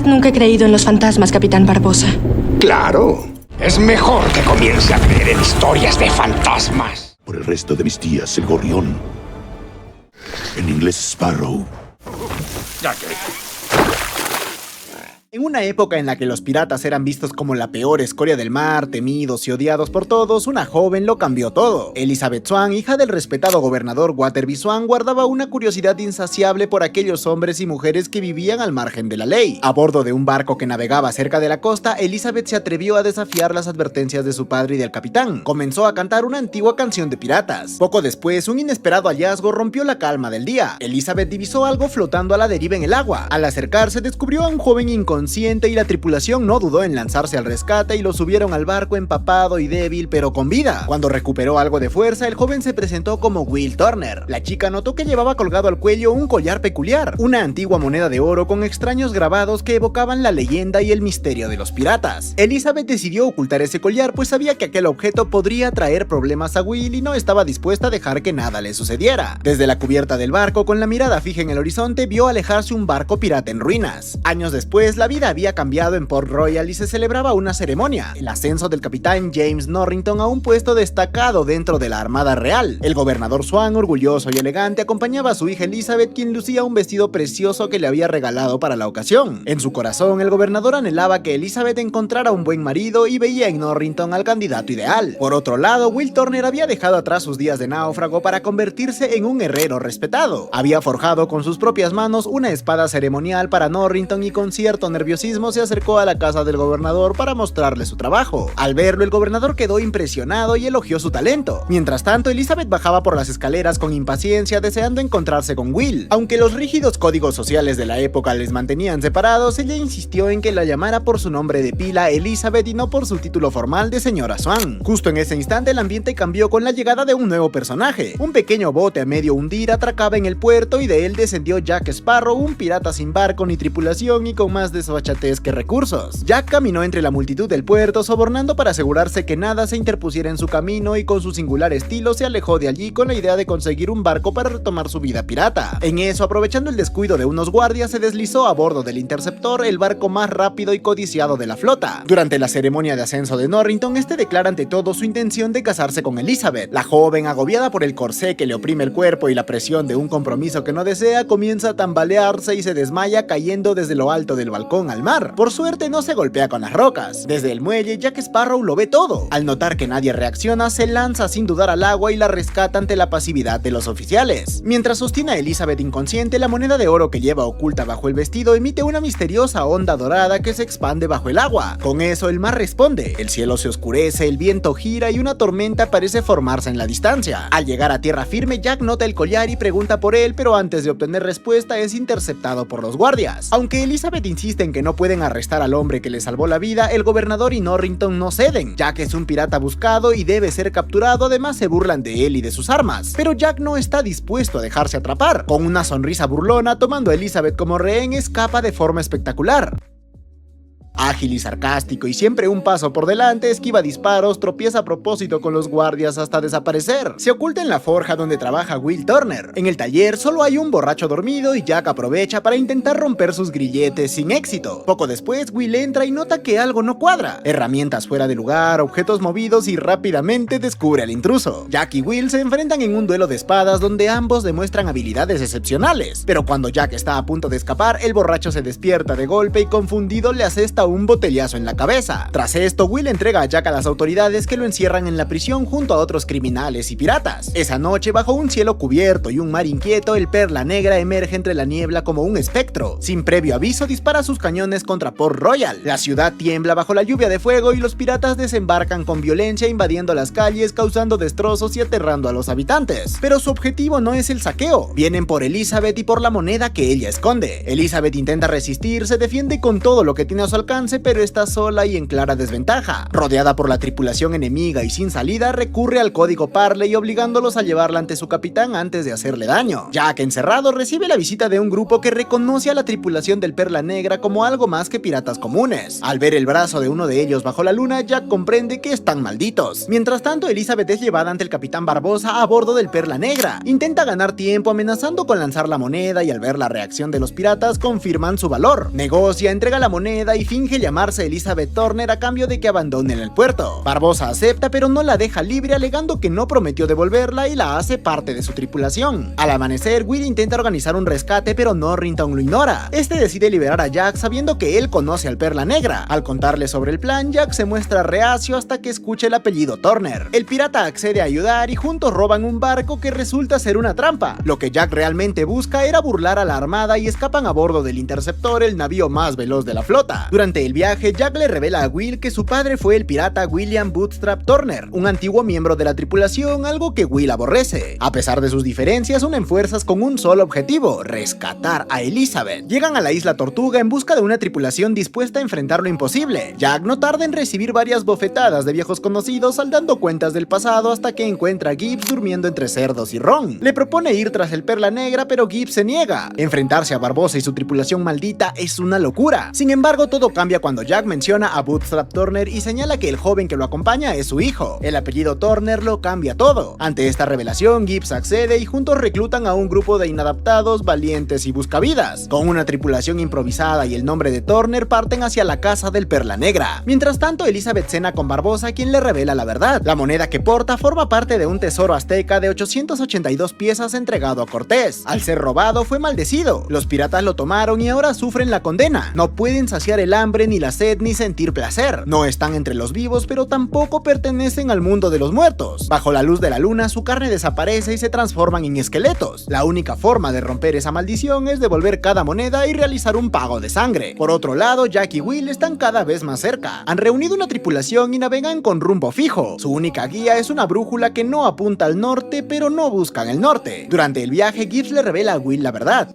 nunca he creído en los fantasmas, Capitán Barbosa. Claro. Es mejor que comience a creer en historias de fantasmas. Por el resto de mis días, el gorrión. En inglés, Sparrow. En una época en la que los piratas eran vistos como la peor escoria del mar, temidos y odiados por todos, una joven lo cambió todo. Elizabeth Swann, hija del respetado gobernador Waterby Swann, guardaba una curiosidad insaciable por aquellos hombres y mujeres que vivían al margen de la ley. A bordo de un barco que navegaba cerca de la costa, Elizabeth se atrevió a desafiar las advertencias de su padre y del capitán. Comenzó a cantar una antigua canción de piratas. Poco después, un inesperado hallazgo rompió la calma del día. Elizabeth divisó algo flotando a la deriva en el agua. Al acercarse, descubrió a un joven inconsciente y la tripulación no dudó en lanzarse al rescate y lo subieron al barco empapado y débil pero con vida. Cuando recuperó algo de fuerza, el joven se presentó como Will Turner. La chica notó que llevaba colgado al cuello un collar peculiar, una antigua moneda de oro con extraños grabados que evocaban la leyenda y el misterio de los piratas. Elizabeth decidió ocultar ese collar pues sabía que aquel objeto podría traer problemas a Will y no estaba dispuesta a dejar que nada le sucediera. Desde la cubierta del barco, con la mirada fija en el horizonte, vio alejarse un barco pirata en ruinas. Años después, la vida había cambiado en Port Royal y se celebraba una ceremonia, el ascenso del capitán James Norrington a un puesto destacado dentro de la Armada Real. El gobernador Swann, orgulloso y elegante, acompañaba a su hija Elizabeth, quien lucía un vestido precioso que le había regalado para la ocasión. En su corazón, el gobernador anhelaba que Elizabeth encontrara un buen marido y veía en Norrington al candidato ideal. Por otro lado, Will Turner había dejado atrás sus días de náufrago para convertirse en un herrero respetado. Había forjado con sus propias manos una espada ceremonial para Norrington y con cierto nerviosismo se acercó a la casa del gobernador para mostrarle su trabajo. Al verlo, el gobernador quedó impresionado y elogió su talento. Mientras tanto, Elizabeth bajaba por las escaleras con impaciencia, deseando encontrarse con Will. Aunque los rígidos códigos sociales de la época les mantenían separados, ella insistió en que la llamara por su nombre de pila Elizabeth y no por su título formal de señora Swann. Justo en ese instante, el ambiente cambió con la llegada de un nuevo personaje. Un pequeño bote a medio hundir atracaba en el puerto y de él descendió Jack Sparrow, un pirata sin barco ni tripulación y con más desfachatez que recursos. Jack caminó entre la multitud del puerto sobornando para asegurarse que nada se interpusiera en su camino y con su singular estilo se alejó de allí con la idea de conseguir un barco para retomar su vida pirata. En eso, aprovechando el descuido de unos guardias, se deslizó a bordo del Interceptor, el barco más rápido y codiciado de la flota. Durante la ceremonia de ascenso de Norrington, este declara ante todo su intención de casarse con Elizabeth. La joven, agobiada por el corsé que le oprime el cuerpo y la presión de un compromiso que no desea, comienza a tambalearse y se desmaya cayendo desde lo alto del balcón al mar. Por suerte no se golpea con las rocas. Desde el muelle, Jack Sparrow lo ve todo. Al notar que nadie reacciona, se lanza sin dudar al agua y la rescata ante la pasividad de los oficiales. Mientras sostiene a Elizabeth inconsciente, la moneda de oro que lleva oculta bajo el vestido emite una misteriosa onda dorada que se expande bajo el agua. Con eso el mar responde, el cielo se oscurece, el viento gira y una tormenta parece formarse en la distancia. Al llegar a tierra firme, Jack nota el collar y pregunta por él, pero antes de obtener respuesta es interceptado por los guardias. Aunque Elizabeth insiste en que no pueden arrestar al hombre que le salvó la vida, el gobernador y Norrington no ceden. Jack es un pirata buscado y debe ser capturado, además se burlan de él y de sus armas. Pero Jack no está dispuesto a dejarse atrapar. Con una sonrisa burlona, tomando a Elizabeth como rehén, escapa de forma espectacular. Ágil y sarcástico y siempre un paso por delante, esquiva disparos, tropieza a propósito con los guardias hasta desaparecer. Se oculta en la forja donde trabaja Will Turner. En el taller solo hay un borracho dormido y Jack aprovecha para intentar romper sus grilletes sin éxito. Poco después, Will entra y nota que algo no cuadra. Herramientas fuera de lugar, objetos movidos y rápidamente descubre al intruso. Jack y Will se enfrentan en un duelo de espadas donde ambos demuestran habilidades excepcionales. Pero cuando Jack está a punto de escapar, el borracho se despierta de golpe y confundido le asesta un botellazo en la cabeza. Tras esto, Will entrega a Jack a las autoridades que lo encierran en la prisión junto a otros criminales y piratas. Esa noche, bajo un cielo cubierto y un mar inquieto, el Perla Negra emerge entre la niebla como un espectro. Sin previo aviso, dispara sus cañones contra Port Royal. La ciudad tiembla bajo la lluvia de fuego y los piratas desembarcan con violencia invadiendo las calles, causando destrozos y aterrando a los habitantes. Pero su objetivo no es el saqueo. Vienen por Elizabeth y por la moneda que ella esconde. Elizabeth intenta resistir, se defiende con todo lo que tiene a su alcance alcance, pero está sola y en clara desventaja. Rodeada por la tripulación enemiga y sin salida, recurre al código Parley obligándolos a llevarla ante su capitán antes de hacerle daño. Jack, encerrado, recibe la visita de un grupo que reconoce a la tripulación del Perla Negra como algo más que piratas comunes. Al ver el brazo de uno de ellos bajo la luna, Jack comprende que están malditos. Mientras tanto, Elizabeth es llevada ante el capitán Barbosa a bordo del Perla Negra. Intenta ganar tiempo amenazando con lanzar la moneda y al ver la reacción de los piratas confirman su valor. Negocia, entrega la moneda y finge llamarse Elizabeth Turner a cambio de que abandonen el puerto. Barbosa acepta pero no la deja libre alegando que no prometió devolverla y la hace parte de su tripulación. Al amanecer, Will intenta organizar un rescate pero Norrington lo ignora. Este decide liberar a Jack sabiendo que él conoce al Perla Negra. Al contarle sobre el plan, Jack se muestra reacio hasta que escucha el apellido Turner. El pirata accede a ayudar y juntos roban un barco que resulta ser una trampa. Lo que Jack realmente busca era burlar a la armada y escapan a bordo del Interceptor, el navío más veloz de la flota. Durante el viaje, Jack le revela a Will que su padre fue el pirata William Bootstrap Turner, un antiguo miembro de la tripulación, algo que Will aborrece. A pesar de sus diferencias, unen fuerzas con un solo objetivo: rescatar a Elizabeth. Llegan a la isla Tortuga en busca de una tripulación dispuesta a enfrentar lo imposible. Jack no tarda en recibir varias bofetadas de viejos conocidos saldando cuentas del pasado hasta que encuentra a Gibbs durmiendo entre cerdos y ron. Le propone ir tras el Perla Negra, pero Gibbs se niega. Enfrentarse a Barbosa y su tripulación maldita es una locura. Sin embargo, todo cambia cuando Jack menciona a Bootstrap Turner y señala que el joven que lo acompaña es su hijo. El apellido Turner lo cambia todo. Ante esta revelación, Gibbs accede y juntos reclutan a un grupo de inadaptados, valientes y buscavidas. Con una tripulación improvisada y el nombre de Turner, parten hacia la casa del Perla Negra. Mientras tanto, Elizabeth cena con Barbosa, quien le revela la verdad. La moneda que porta forma parte de un tesoro azteca de 882 piezas entregado a Cortés. Al ser robado, fue maldecido. Los piratas lo tomaron y ahora sufren la condena. No pueden saciar el hambre, ni la sed, ni sentir placer. No están entre los vivos, pero tampoco pertenecen al mundo de los muertos. Bajo la luz de la luna, su carne desaparece y se transforman en esqueletos. La única forma de romper esa maldición es devolver cada moneda y realizar un pago de sangre. Por otro lado, Jack y Will están cada vez más cerca. Han reunido una tripulación y navegan con rumbo fijo. Su única guía es una brújula que no apunta al norte, pero no buscan el norte. Durante el viaje, Gibbs le revela a Will la verdad.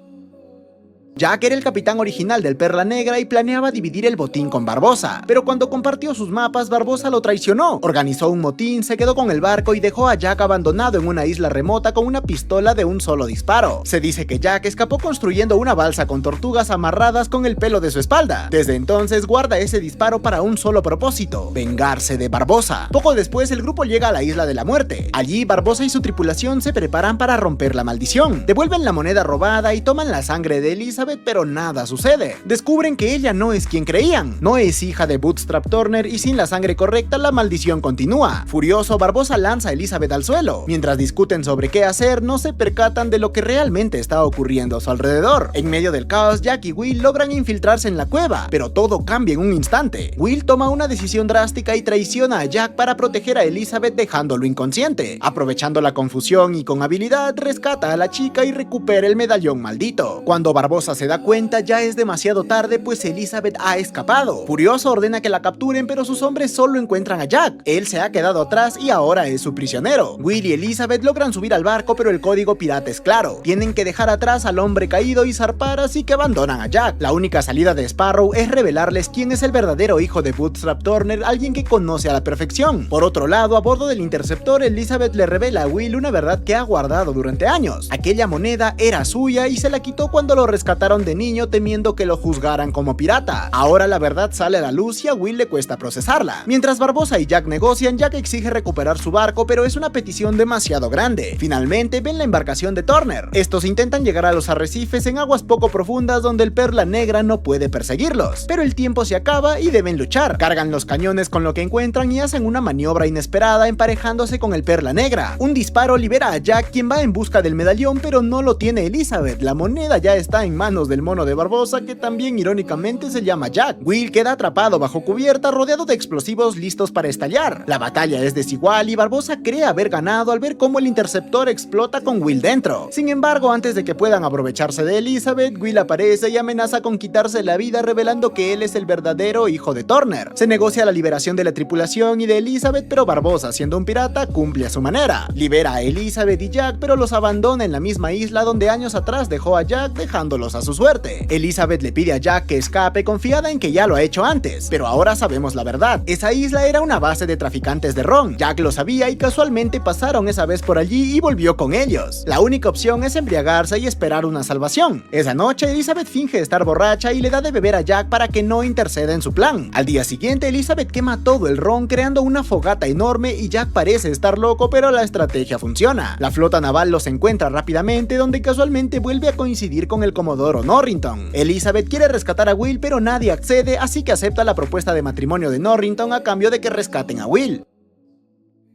Jack era el capitán original del Perla Negra y planeaba dividir el botín con Barbosa, pero cuando compartió sus mapas, Barbosa lo traicionó. Organizó un motín, se quedó con el barco y dejó a Jack abandonado en una isla remota con una pistola de un solo disparo. Se dice que Jack escapó construyendo una balsa con tortugas amarradas con el pelo de su espalda. Desde entonces guarda ese disparo para un solo propósito: vengarse de Barbosa. Poco después, el grupo llega a la Isla de la Muerte. Allí, Barbosa y su tripulación se preparan para romper la maldición. Devuelven la moneda robada y toman la sangre de Elizabeth, pero nada sucede. Descubren que ella no es quien creían. No es hija de Bootstrap Turner y sin la sangre correcta la maldición continúa. Furioso, Barbosa lanza a Elizabeth al suelo. Mientras discuten sobre qué hacer, no se percatan de lo que realmente está ocurriendo a su alrededor. En medio del caos, Jack y Will logran infiltrarse en la cueva, pero todo cambia en un instante. Will toma una decisión drástica y traiciona a Jack para proteger a Elizabeth dejándolo inconsciente. Aprovechando la confusión y con habilidad, rescata a la chica y recupera el medallón maldito. Cuando Barbosa se da cuenta, ya es demasiado tarde, pues Elizabeth ha escapado. Furioso, ordena que la capturen, pero sus hombres solo encuentran a Jack. Él se ha quedado atrás y ahora es su prisionero. Will y Elizabeth logran subir al barco, pero el código pirata es claro: tienen que dejar atrás al hombre caído y zarpar, así que abandonan a Jack. La única salida de Sparrow es revelarles quién es el verdadero hijo de Bootstrap Turner, alguien que conoce a la perfección. Por otro lado, a bordo del Interceptor, Elizabeth le revela a Will una verdad que ha guardado durante años. Aquella moneda era suya y se la quitó cuando lo rescataron de niño, temiendo que lo juzgaran como pirata. Ahora la verdad sale a la luz y a Will le cuesta procesarla. Mientras Barbosa y Jack negocian, Jack exige recuperar su barco, pero es una petición demasiado grande. Finalmente ven la embarcación de Turner. Estos intentan llegar a los arrecifes en aguas poco profundas donde el Perla Negra no puede perseguirlos, pero el tiempo se acaba y deben luchar. Cargan los cañones con lo que encuentran y hacen una maniobra inesperada emparejándose con el Perla Negra. Un disparo libera a Jack, quien va en busca del medallón, pero no lo tiene Elizabeth. La moneda ya está en manos del mono de Barbosa, que también irónicamente se llama Jack. Will queda atrapado bajo cubierta, rodeado de explosivos listos para estallar. La batalla es desigual y Barbosa cree haber ganado al ver cómo el Interceptor explota con Will dentro. Sin embargo, antes de que puedan aprovecharse de Elizabeth, Will aparece y amenaza con quitarse la vida, revelando que él es el verdadero hijo de Turner. Se negocia la liberación de la tripulación y de Elizabeth, pero Barbosa, siendo un pirata, cumple a su manera. Libera a Elizabeth y Jack, pero los abandona en la misma isla donde años atrás dejó a Jack, dejándolos a a su suerte. Elizabeth le pide a Jack que escape confiada en que ya lo ha hecho antes, pero ahora sabemos la verdad. Esa isla era una base de traficantes de ron. Jack lo sabía y casualmente pasaron esa vez por allí y volvió con ellos. La única opción es embriagarse y esperar una salvación. Esa noche Elizabeth finge estar borracha y le da de beber a Jack para que no interceda en su plan. Al día siguiente Elizabeth quema todo el ron creando una fogata enorme y Jack parece estar loco, pero la estrategia funciona. La flota naval los encuentra rápidamente, donde casualmente vuelve a coincidir con el comodoro Norrington. Elizabeth quiere rescatar a Will, pero nadie accede, así que acepta la propuesta de matrimonio de Norrington a cambio de que rescaten a Will.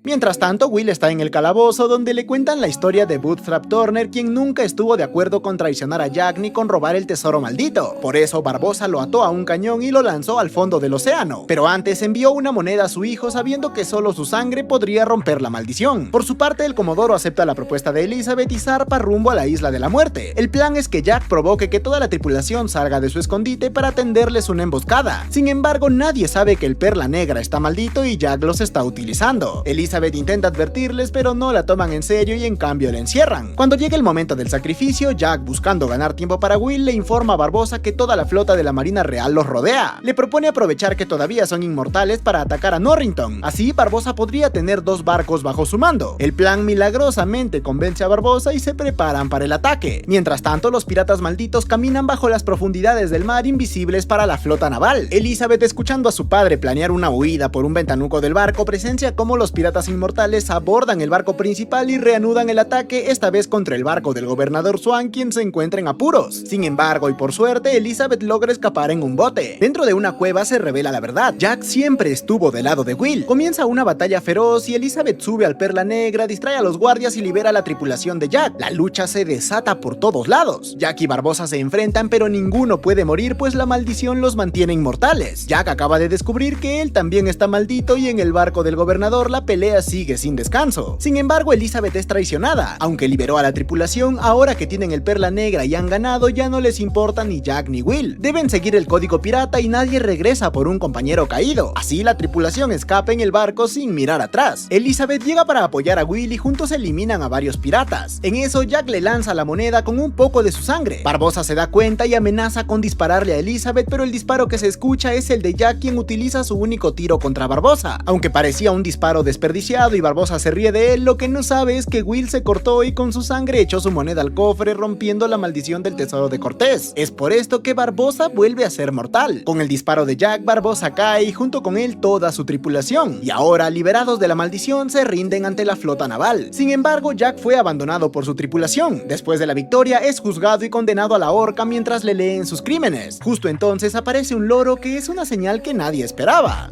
Mientras tanto, Will está en el calabozo donde le cuentan la historia de Bootstrap Turner, quien nunca estuvo de acuerdo con traicionar a Jack ni con robar el tesoro maldito. Por eso Barbossa lo ató a un cañón y lo lanzó al fondo del océano. Pero antes envió una moneda a su hijo sabiendo que solo su sangre podría romper la maldición. Por su parte, el comodoro acepta la propuesta de Elizabeth y zarpa rumbo a la Isla de la Muerte. El plan es que Jack provoque que toda la tripulación salga de su escondite para tenderles una emboscada. Sin embargo, nadie sabe que el Perla Negra está maldito y Jack los está utilizando. Elizabeth intenta advertirles, pero no la toman en serio y en cambio la encierran. Cuando llega el momento del sacrificio, Jack, buscando ganar tiempo para Will, le informa a Barbossa que toda la flota de la Marina Real los rodea. Le propone aprovechar que todavía son inmortales para atacar a Norrington. Así, Barbossa podría tener 2 barcos bajo su mando. El plan milagrosamente convence a Barbossa y se preparan para el ataque. Mientras tanto, los piratas malditos caminan bajo las profundidades del mar invisibles para la flota naval. Elizabeth, escuchando a su padre planear una huida por un ventanuco del barco, presencia cómo los piratas inmortales abordan el barco principal y reanudan el ataque, esta vez contra el barco del gobernador Swan, quien se encuentra en apuros. Sin embargo, y por suerte, Elizabeth logra escapar en un bote. Dentro de una cueva se revela la verdad. Jack siempre estuvo del lado de Will. Comienza una batalla feroz y Elizabeth sube al Perla Negra, distrae a los guardias y libera a la tripulación de Jack. La lucha se desata por todos lados. Jack y Barbossa se enfrentan, pero ninguno puede morir, pues la maldición los mantiene inmortales. Jack acaba de descubrir que él también está maldito y en el barco del gobernador la pelea sigue sin descanso. Sin embargo, Elizabeth es traicionada. Aunque liberó a la tripulación, ahora que tienen el Perla Negra y han ganado, ya no les importa ni Jack ni Will. Deben seguir el código pirata y nadie regresa por un compañero caído. Así la tripulación escapa en el barco sin mirar atrás. Elizabeth llega para apoyar a Will y juntos eliminan a varios piratas. En eso, Jack le lanza la moneda con un poco de su sangre. Barbossa se da cuenta y amenaza con dispararle a Elizabeth, pero el disparo que se escucha es el de Jack, quien utiliza su único tiro contra Barbossa. Aunque parecía un disparo desperdiciado y Barbossa se ríe de él, lo que no sabe es que Will se cortó y con su sangre echó su moneda al cofre, rompiendo la maldición del tesoro de Cortés. Es por esto que Barbossa vuelve a ser mortal. Con el disparo de Jack, Barbossa cae y junto con él toda su tripulación. Y ahora, liberados de la maldición, se rinden ante la flota naval. Sin embargo, Jack fue abandonado por su tripulación. Después de la victoria, es juzgado y condenado a la horca mientras le leen sus crímenes. Justo entonces aparece un loro que es una señal que nadie esperaba.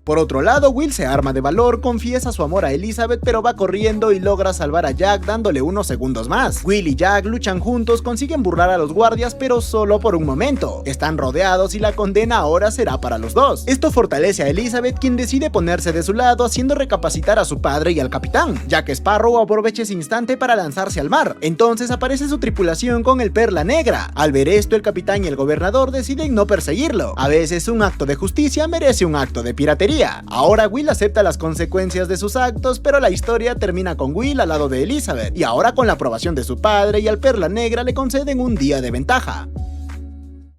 Por otro lado, Will se arma de valor, confiesa su amor a Elizabeth, pero va corriendo y logra salvar a Jack dándole unos segundos más. Will y Jack luchan juntos, consiguen burlar a los guardias, pero solo por un momento. Están rodeados y la condena ahora será para los dos. Esto fortalece a Elizabeth, quien decide ponerse de su lado, haciendo recapacitar a su padre y al capitán. Jack Sparrow aprovecha ese instante para lanzarse al mar. Entonces aparece su tripulación con el Perla Negra. Al ver esto, el capitán y el gobernador deciden no perseguirlo. A veces un acto de justicia merece un acto de piratería. Ahora Will acepta las consecuencias de sus actos, pero la historia termina con Will al lado de Elizabeth, y ahora con la aprobación de su padre y al Perla Negra le conceden un día de ventaja.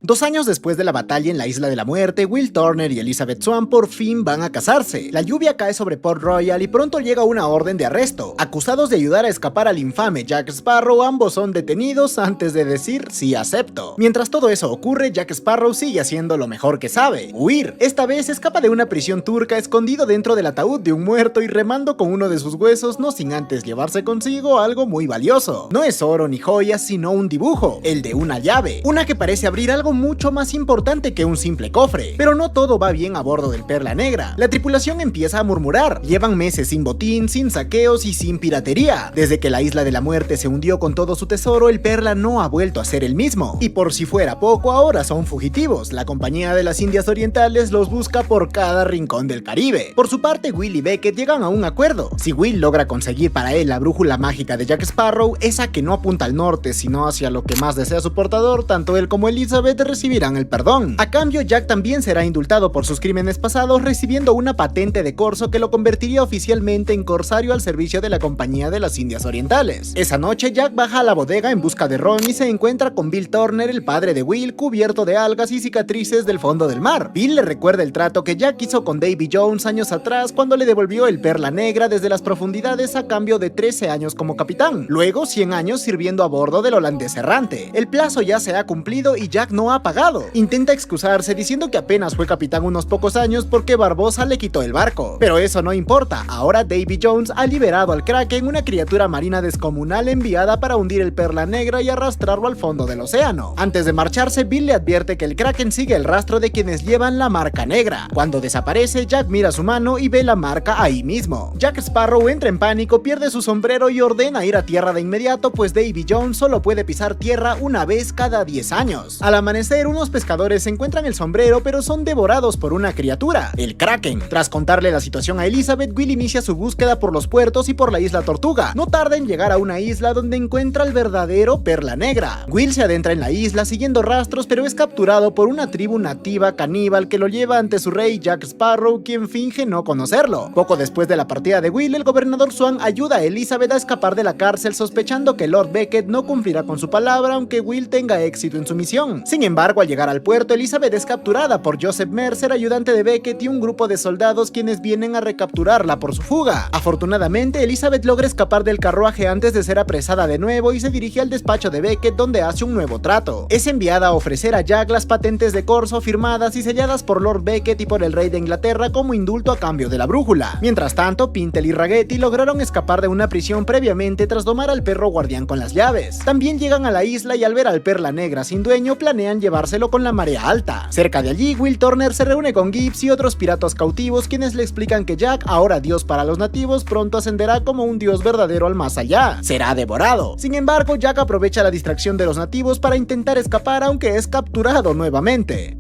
2 años después de la batalla en la Isla de la Muerte, Will Turner y Elizabeth Swan por fin van a casarse. La lluvia cae sobre Port Royal y pronto llega una orden de arresto. Acusados de ayudar a escapar al infame Jack Sparrow, ambos son detenidos antes de decir sí acepto. Mientras todo eso ocurre, Jack Sparrow sigue haciendo lo mejor que sabe: huir. Esta vez escapa de una prisión turca escondido dentro del ataúd de un muerto y remando con uno de sus huesos, no sin antes llevarse consigo algo muy valioso. No es oro ni joyas, sino un dibujo, el de una llave, una que parece abrir algo mucho más importante que un simple cofre. Pero no todo va bien a bordo del Perla Negra. La tripulación empieza a murmurar. Llevan meses sin botín, sin saqueos y sin piratería. Desde que la Isla de la Muerte se hundió con todo su tesoro, el Perla no ha vuelto a ser el mismo. Y por si fuera poco, ahora son fugitivos. La Compañía de las Indias Orientales los busca por cada rincón del Caribe. Por su parte, Will y Beckett llegan a un acuerdo. Si Will logra conseguir para él la brújula mágica de Jack Sparrow, esa que no apunta al norte sino hacia lo que más desea su portador, tanto él como Elizabeth recibirán el perdón. A cambio, Jack también será indultado por sus crímenes pasados, recibiendo una patente de corso que lo convertiría oficialmente en corsario al servicio de la Compañía de las Indias Orientales. Esa noche, Jack baja a la bodega en busca de Ron y se encuentra con Bill Turner, el padre de Will, cubierto de algas y cicatrices del fondo del mar. Bill le recuerda el trato que Jack hizo con Davy Jones años atrás cuando le devolvió el Perla Negra desde las profundidades a cambio de 13 años como capitán, luego 100 años sirviendo a bordo del holandés errante. El plazo ya se ha cumplido y Jack no ha pagado. Intenta excusarse diciendo que apenas fue capitán unos pocos años porque Barbosa le quitó el barco, pero eso no importa. Ahora Davy Jones ha liberado al Kraken, una criatura marina descomunal enviada para hundir el Perla Negra y arrastrarlo al fondo del océano. Antes de marcharse, Bill le advierte que el Kraken sigue el rastro de quienes llevan la marca negra. Cuando desaparece, Jack mira su mano y ve la marca ahí mismo. Jack Sparrow entra en pánico, pierde su sombrero y ordena ir a tierra de inmediato, pues Davy Jones solo puede pisar tierra una vez cada 10 años. Al amanecer, unos pescadores encuentran el sombrero, pero son devorados por una criatura, el Kraken. Tras contarle la situación a Elizabeth, Will inicia su búsqueda por los puertos y por la isla Tortuga. No tarda en llegar a una isla donde encuentra el verdadero Perla Negra. Will se adentra en la isla siguiendo rastros, pero es capturado por una tribu nativa caníbal que lo lleva ante su rey Jack Sparrow, quien finge no conocerlo. Poco después de la partida de Will, el gobernador Swan ayuda a Elizabeth a escapar de la cárcel, sospechando que Lord Beckett no cumplirá con su palabra aunque Will tenga éxito en su misión. Sin embargo, al llegar al puerto, Elizabeth es capturada por Joseph Mercer, ayudante de Beckett, y un grupo de soldados quienes vienen a recapturarla por su fuga. Afortunadamente, Elizabeth logra escapar del carruaje antes de ser apresada de nuevo y se dirige al despacho de Beckett, donde hace un nuevo trato. Es enviada a ofrecer a Jack las patentes de corso firmadas y selladas por Lord Beckett y por el rey de Inglaterra como indulto a cambio de la brújula. Mientras tanto, Pintel y Ragetti lograron escapar de una prisión previamente tras domar al perro guardián con las llaves. También llegan a la isla y al ver al Perla Negra sin dueño, planean llevárselo con la marea alta. Cerca de allí, Will Turner se reúne con Gibbs y otros piratas cautivos, quienes le explican que Jack, ahora dios para los nativos, pronto ascenderá como un dios verdadero al más allá. Será devorado. Sin embargo, Jack aprovecha la distracción de los nativos para intentar escapar, aunque es capturado nuevamente.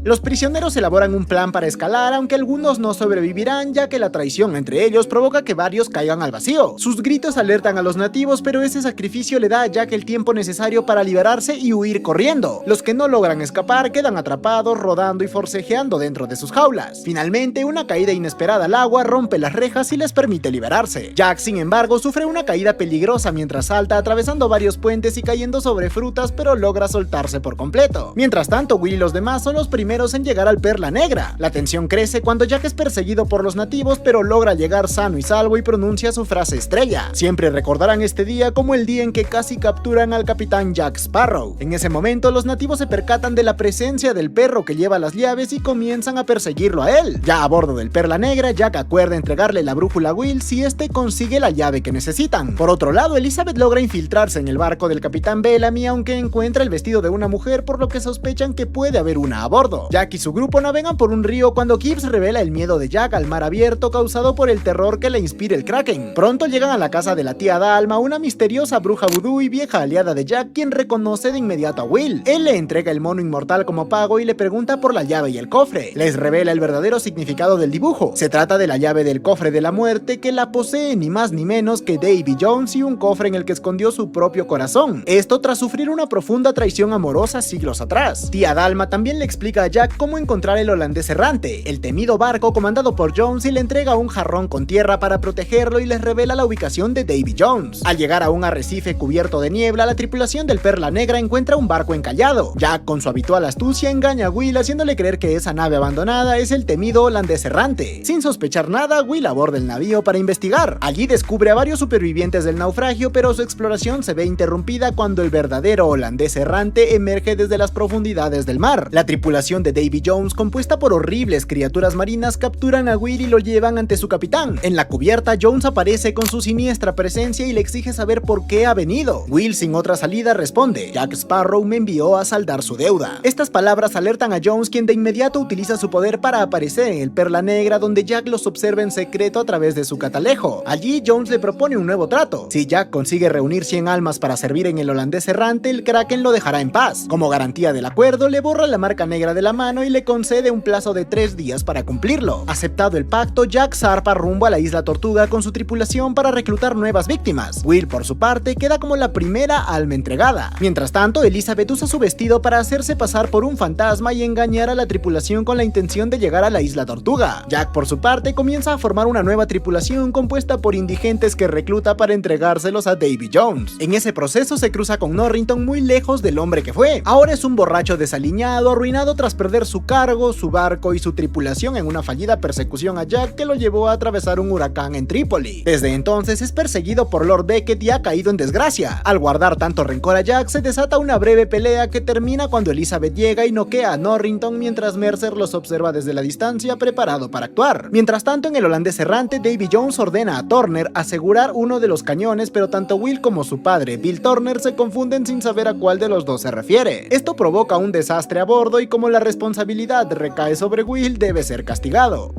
Los prisioneros elaboran un plan para escalar, aunque algunos no sobrevivirán, ya que la traición entre ellos provoca que varios caigan al vacío. Sus gritos alertan a los nativos, pero ese sacrificio le da a Jack el tiempo necesario para liberarse y huir corriendo. Los que no logran escapar quedan atrapados, rodando y forcejeando dentro de sus jaulas. Finalmente, una caída inesperada al agua rompe las rejas y les permite liberarse. Jack, sin embargo, sufre una caída peligrosa mientras salta, atravesando varios puentes y cayendo sobre frutas, pero logra soltarse por completo. Mientras tanto, Will y los demás son los primeros en llegar al Perla Negra. La tensión crece cuando Jack es perseguido por los nativos, pero logra llegar sano y salvo y pronuncia su frase estrella. Siempre recordarán este día como el día en que casi capturan al capitán Jack Sparrow. En ese momento, los nativos se percatan de la presencia del perro que lleva las llaves y comienzan a perseguirlo a él. Ya a bordo del Perla Negra, Jack acuerda entregarle la brújula a Will si este consigue la llave que necesitan. Por otro lado, Elizabeth logra infiltrarse en el barco del capitán Bellamy, aunque encuentra el vestido de una mujer, por lo que sospechan que puede haber una a bordo. Jack y su grupo navegan por un río cuando Gibbs revela el miedo de Jack al mar abierto causado por el terror que le inspira el Kraken. Pronto llegan a la casa de la tía Dalma, una misteriosa bruja vudú y vieja aliada de Jack, quien reconoce de inmediato a Will. Él le entrega el mono inmortal como pago y le pregunta por la llave y el cofre. Les revela el verdadero significado del dibujo. Se trata de la llave del cofre de la muerte, que la posee ni más ni menos que Davy Jones, y un cofre en el que escondió su propio corazón. Esto tras sufrir una profunda traición amorosa siglos atrás. Tía Dalma también le explica a Jack cómo encontrar el holandés errante, el temido barco comandado por Jones, y le entrega un jarrón con tierra para protegerlo y les revela la ubicación de Davy Jones. Al llegar a un arrecife cubierto de niebla, la tripulación del Perla Negra encuentra un barco encallado. Jack, con su habitual astucia, engaña a Will haciéndole creer que esa nave abandonada es el temido holandés errante. Sin sospechar nada, Will aborda el navío para investigar. Allí descubre a varios supervivientes del naufragio, pero su exploración se ve interrumpida cuando el verdadero holandés errante emerge desde las profundidades del mar. La tripulación de Davy Jones, compuesta por horribles criaturas marinas, capturan a Will y lo llevan ante su capitán. En la cubierta, Jones aparece con su siniestra presencia y le exige saber por qué ha venido. Will, sin otra salida, responde: Jack Sparrow me envió a saldar su deuda. Estas palabras alertan a Jones, quien de inmediato utiliza su poder para aparecer en el Perla Negra, donde Jack los observa en secreto a través de su catalejo. Allí, Jones le propone un nuevo trato. Si Jack consigue reunir 100 almas para servir en el holandés errante, el Kraken lo dejará en paz. Como garantía del acuerdo, le borra la marca negra de de la mano y le concede un plazo de 3 días para cumplirlo. Aceptado el pacto, Jack zarpa rumbo a la Isla Tortuga con su tripulación para reclutar nuevas víctimas. Will, por su parte, queda como la primera alma entregada. Mientras tanto, Elizabeth usa su vestido para hacerse pasar por un fantasma y engañar a la tripulación con la intención de llegar a la Isla Tortuga. Jack, por su parte, comienza a formar una nueva tripulación compuesta por indigentes que recluta para entregárselos a Davy Jones. En ese proceso se cruza con Norrington muy lejos del hombre que fue. Ahora es un borracho desaliñado, arruinado tras perder su cargo, su barco y su tripulación en una fallida persecución a Jack que lo llevó a atravesar un huracán en Trípoli. Desde entonces es perseguido por Lord Beckett y ha caído en desgracia. Al guardar tanto rencor a Jack, se desata una breve pelea que termina cuando Elizabeth llega y noquea a Norrington mientras Mercer los observa desde la distancia preparado para actuar. Mientras tanto, en el holandés errante, Davy Jones ordena a Turner asegurar uno de los cañones, pero tanto Will como su padre, Bill Turner, se confunden sin saber a cuál de los dos se refiere. Esto provoca un desastre a bordo y como la responsabilidad recae sobre Will, debe ser castigado.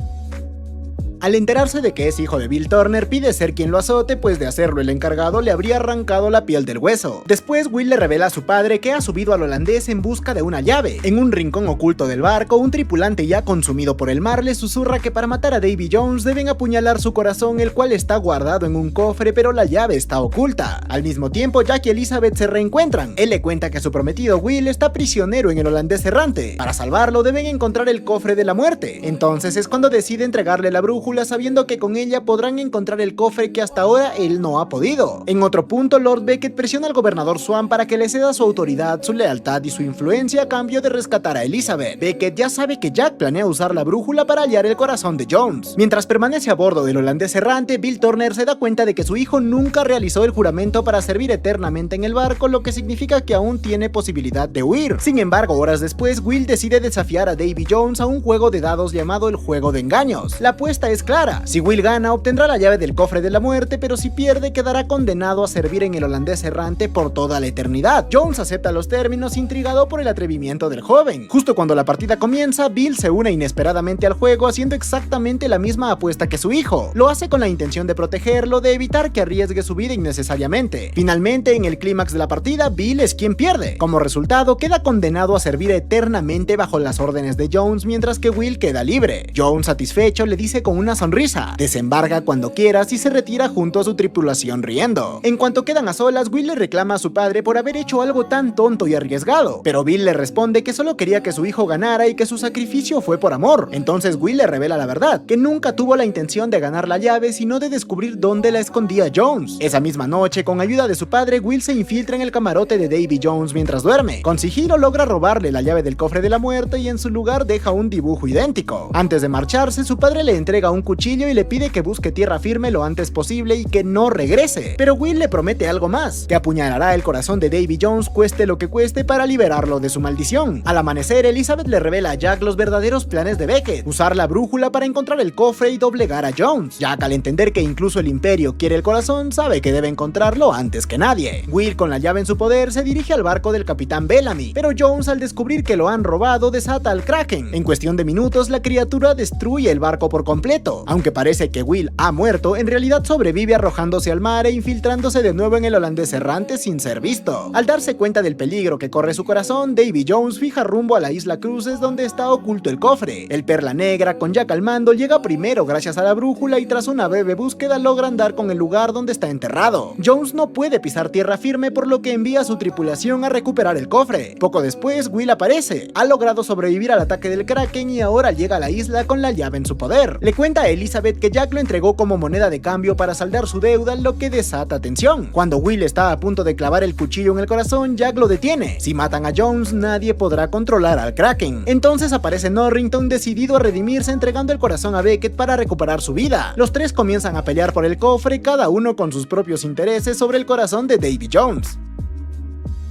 Al enterarse de que es hijo de Bill Turner, pide ser quien lo azote, pues de hacerlo el encargado le habría arrancado la piel del hueso. Después, Will le revela a su padre que ha subido al holandés en busca de una llave. En un rincón oculto del barco, un tripulante ya consumido por el mar le susurra que para matar a Davy Jones deben apuñalar su corazón, el cual está guardado en un cofre, pero la llave está oculta. Al mismo tiempo, Jack y Elizabeth se reencuentran. Él le cuenta que su prometido Will está prisionero en el holandés errante. Para salvarlo deben encontrar el cofre de la muerte. Entonces es cuando decide entregarle la brújula, sabiendo que con ella podrán encontrar el cofre que hasta ahora él no ha podido. En otro punto, Lord Beckett presiona al gobernador Swan para que le ceda su autoridad, su lealtad y su influencia a cambio de rescatar a Elizabeth. Beckett ya sabe que Jack planea usar la brújula para hallar el corazón de Jones. Mientras permanece a bordo del holandés errante, Bill Turner se da cuenta de que su hijo nunca realizó el juramento para servir eternamente en el barco, lo que significa que aún tiene posibilidad de huir. Sin embargo, horas después, Will decide desafiar a Davy Jones a un juego de dados llamado el Juego de Engaños. La apuesta es clara. Si Will gana, obtendrá la llave del cofre de la muerte, pero si pierde, quedará condenado a servir en el holandés errante por toda la eternidad. Jones acepta los términos, intrigado por el atrevimiento del joven. Justo cuando la partida comienza, Bill se une inesperadamente al juego, haciendo exactamente la misma apuesta que su hijo. Lo hace con la intención de protegerlo, de evitar que arriesgue su vida innecesariamente. Finalmente, en el clímax de la partida, Bill es quien pierde. Como resultado, queda condenado a servir eternamente bajo las órdenes de Jones, mientras que Will queda libre. Jones, satisfecho, le dice con una sonrisa: desembarga cuando quieras, y se retira junto a su tripulación riendo. En cuanto quedan a solas, Will le reclama a su padre por haber hecho algo tan tonto y arriesgado, pero Bill le responde que solo quería que su hijo ganara y que su sacrificio fue por amor. Entonces Will le revela la verdad, que nunca tuvo la intención de ganar la llave, sino de descubrir dónde la escondía Jones. Esa misma noche, con ayuda de su padre, Will se infiltra en el camarote de Davy Jones mientras duerme. Con sigilo logra robarle la llave del cofre de la muerte y en su lugar deja un dibujo idéntico. Antes de marcharse, su padre le entrega un cuchillo y le pide que busque tierra firme lo antes posible y que no regrese. Pero Will le promete algo más, que apuñalará el corazón de Davy Jones cueste lo que cueste para liberarlo de su maldición. Al amanecer, Elizabeth le revela a Jack los verdaderos planes de Beckett: usar la brújula para encontrar el cofre y doblegar a Jones. Jack, al entender que incluso el Imperio quiere el corazón, sabe que debe encontrarlo antes que nadie. Will, con la llave en su poder, se dirige al barco del capitán Bellamy, pero Jones, al descubrir que lo han robado, desata al Kraken. En cuestión de minutos, la criatura destruye el barco por completo. Aunque parece que Will ha muerto, en realidad sobrevive arrojándose al mar e infiltrándose de nuevo en el holandés errante sin ser visto. Al darse cuenta del peligro que corre su corazón, Davy Jones fija rumbo a la isla Cruces, donde está oculto el cofre. El Perla Negra, con Jack al mando, llega primero gracias a la brújula y tras una breve búsqueda logran dar con el lugar donde está enterrado. Jones no puede pisar tierra firme, por lo que envía a su tripulación a recuperar el cofre. Poco después, Will aparece. Ha logrado sobrevivir al ataque del Kraken y ahora llega a la isla con la llave en su poder. Le cuenta a Elizabeth que Jack lo entregó como moneda de cambio para saldar su deuda, lo que desata tensión. Cuando Will está a punto de clavar el cuchillo en el corazón, Jack lo detiene. Si matan a Jones, nadie podrá controlar al Kraken. Entonces aparece Norrington, decidido a redimirse, entregando el corazón a Beckett para recuperar su vida. Los tres comienzan a pelear por el cofre, cada uno con sus propios intereses sobre el corazón de Davy Jones.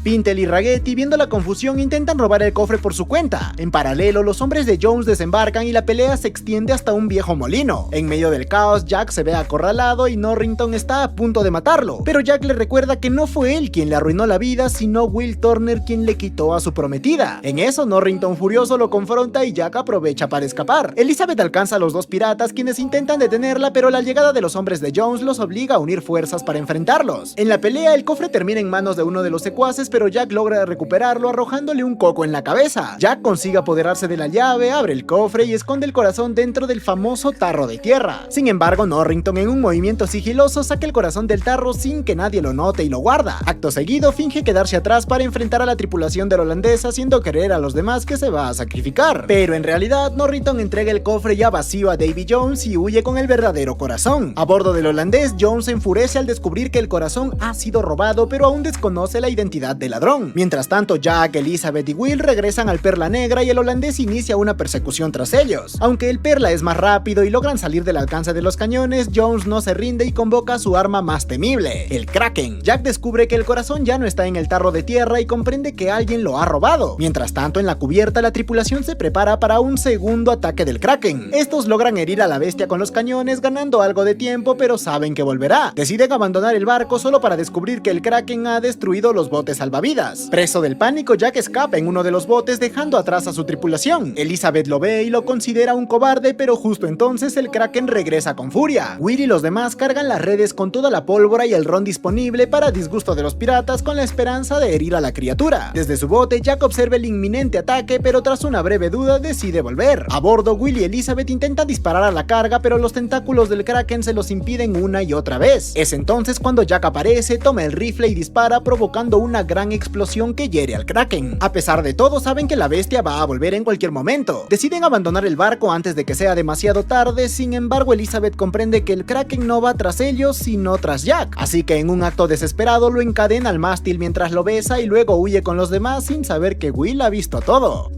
Pintel y Ragetti, viendo la confusión, intentan robar el cofre por su cuenta. En paralelo, los hombres de Jones desembarcan y la pelea se extiende hasta un viejo molino. En medio del caos, Jack se ve acorralado y Norrington está a punto de matarlo, pero Jack le recuerda que no fue él quien le arruinó la vida, sino Will Turner quien le quitó a su prometida. En eso, Norrington furioso lo confronta y Jack aprovecha para escapar. Elizabeth alcanza a los dos piratas, quienes intentan detenerla, pero la llegada de los hombres de Jones los obliga a unir fuerzas para enfrentarlos. En la pelea, el cofre termina en manos de uno de los secuaces, pero Jack logra recuperarlo arrojándole un coco en la cabeza. Jack consigue apoderarse de la llave, abre el cofre y esconde el corazón dentro del famoso tarro de tierra. Sin embargo, Norrington en un movimiento sigiloso saca el corazón del tarro sin que nadie lo note y lo guarda. Acto seguido finge quedarse atrás para enfrentar a la tripulación del holandés, haciendo creer a los demás que se va a sacrificar. Pero en realidad Norrington entrega el cofre ya vacío a Davy Jones y huye con el verdadero corazón. A bordo del holandés, Jones se enfurece al descubrir que el corazón ha sido robado, pero aún desconoce la identidad del ladrón. Mientras tanto, Jack, Elizabeth y Will regresan al Perla Negra y el holandés inicia una persecución tras ellos. Aunque el Perla es más rápido y logran salir del alcance de los cañones, Jones no se rinde y convoca su arma más temible, el Kraken. Jack descubre que el corazón ya no está en el tarro de tierra y comprende que alguien lo ha robado. Mientras tanto, en la cubierta, la tripulación se prepara para un segundo ataque del Kraken. Estos logran herir a la bestia con los cañones, ganando algo de tiempo, pero saben que volverá. Deciden abandonar el barco solo para descubrir que el Kraken ha destruido los botes salvavidas. Preso del pánico, Jack escapa en uno de los botes, dejando atrás a su tripulación. Elizabeth lo ve y lo considera un cobarde, pero justo entonces el Kraken regresa con furia. Will y los demás cargan las redes con toda la pólvora y el ron disponible para disgusto de los piratas, con la esperanza de herir a la criatura. Desde su bote, Jack observa el inminente ataque, pero tras una breve duda decide volver. A bordo, Will y Elizabeth intentan disparar a la carga, pero los tentáculos del Kraken se los impiden una y otra vez. Es entonces cuando Jack aparece, toma el rifle y dispara, provocando una gran explosión que hiere al Kraken. A pesar de todo, saben que la bestia va a volver en cualquier momento. Deciden abandonar el barco antes de que sea demasiado tarde. Sin embargo, Elizabeth comprende que el Kraken no va tras ellos, sino tras Jack. Así que en un acto desesperado lo encadena al mástil mientras lo besa y luego huye con los demás sin saber que Will ha visto todo.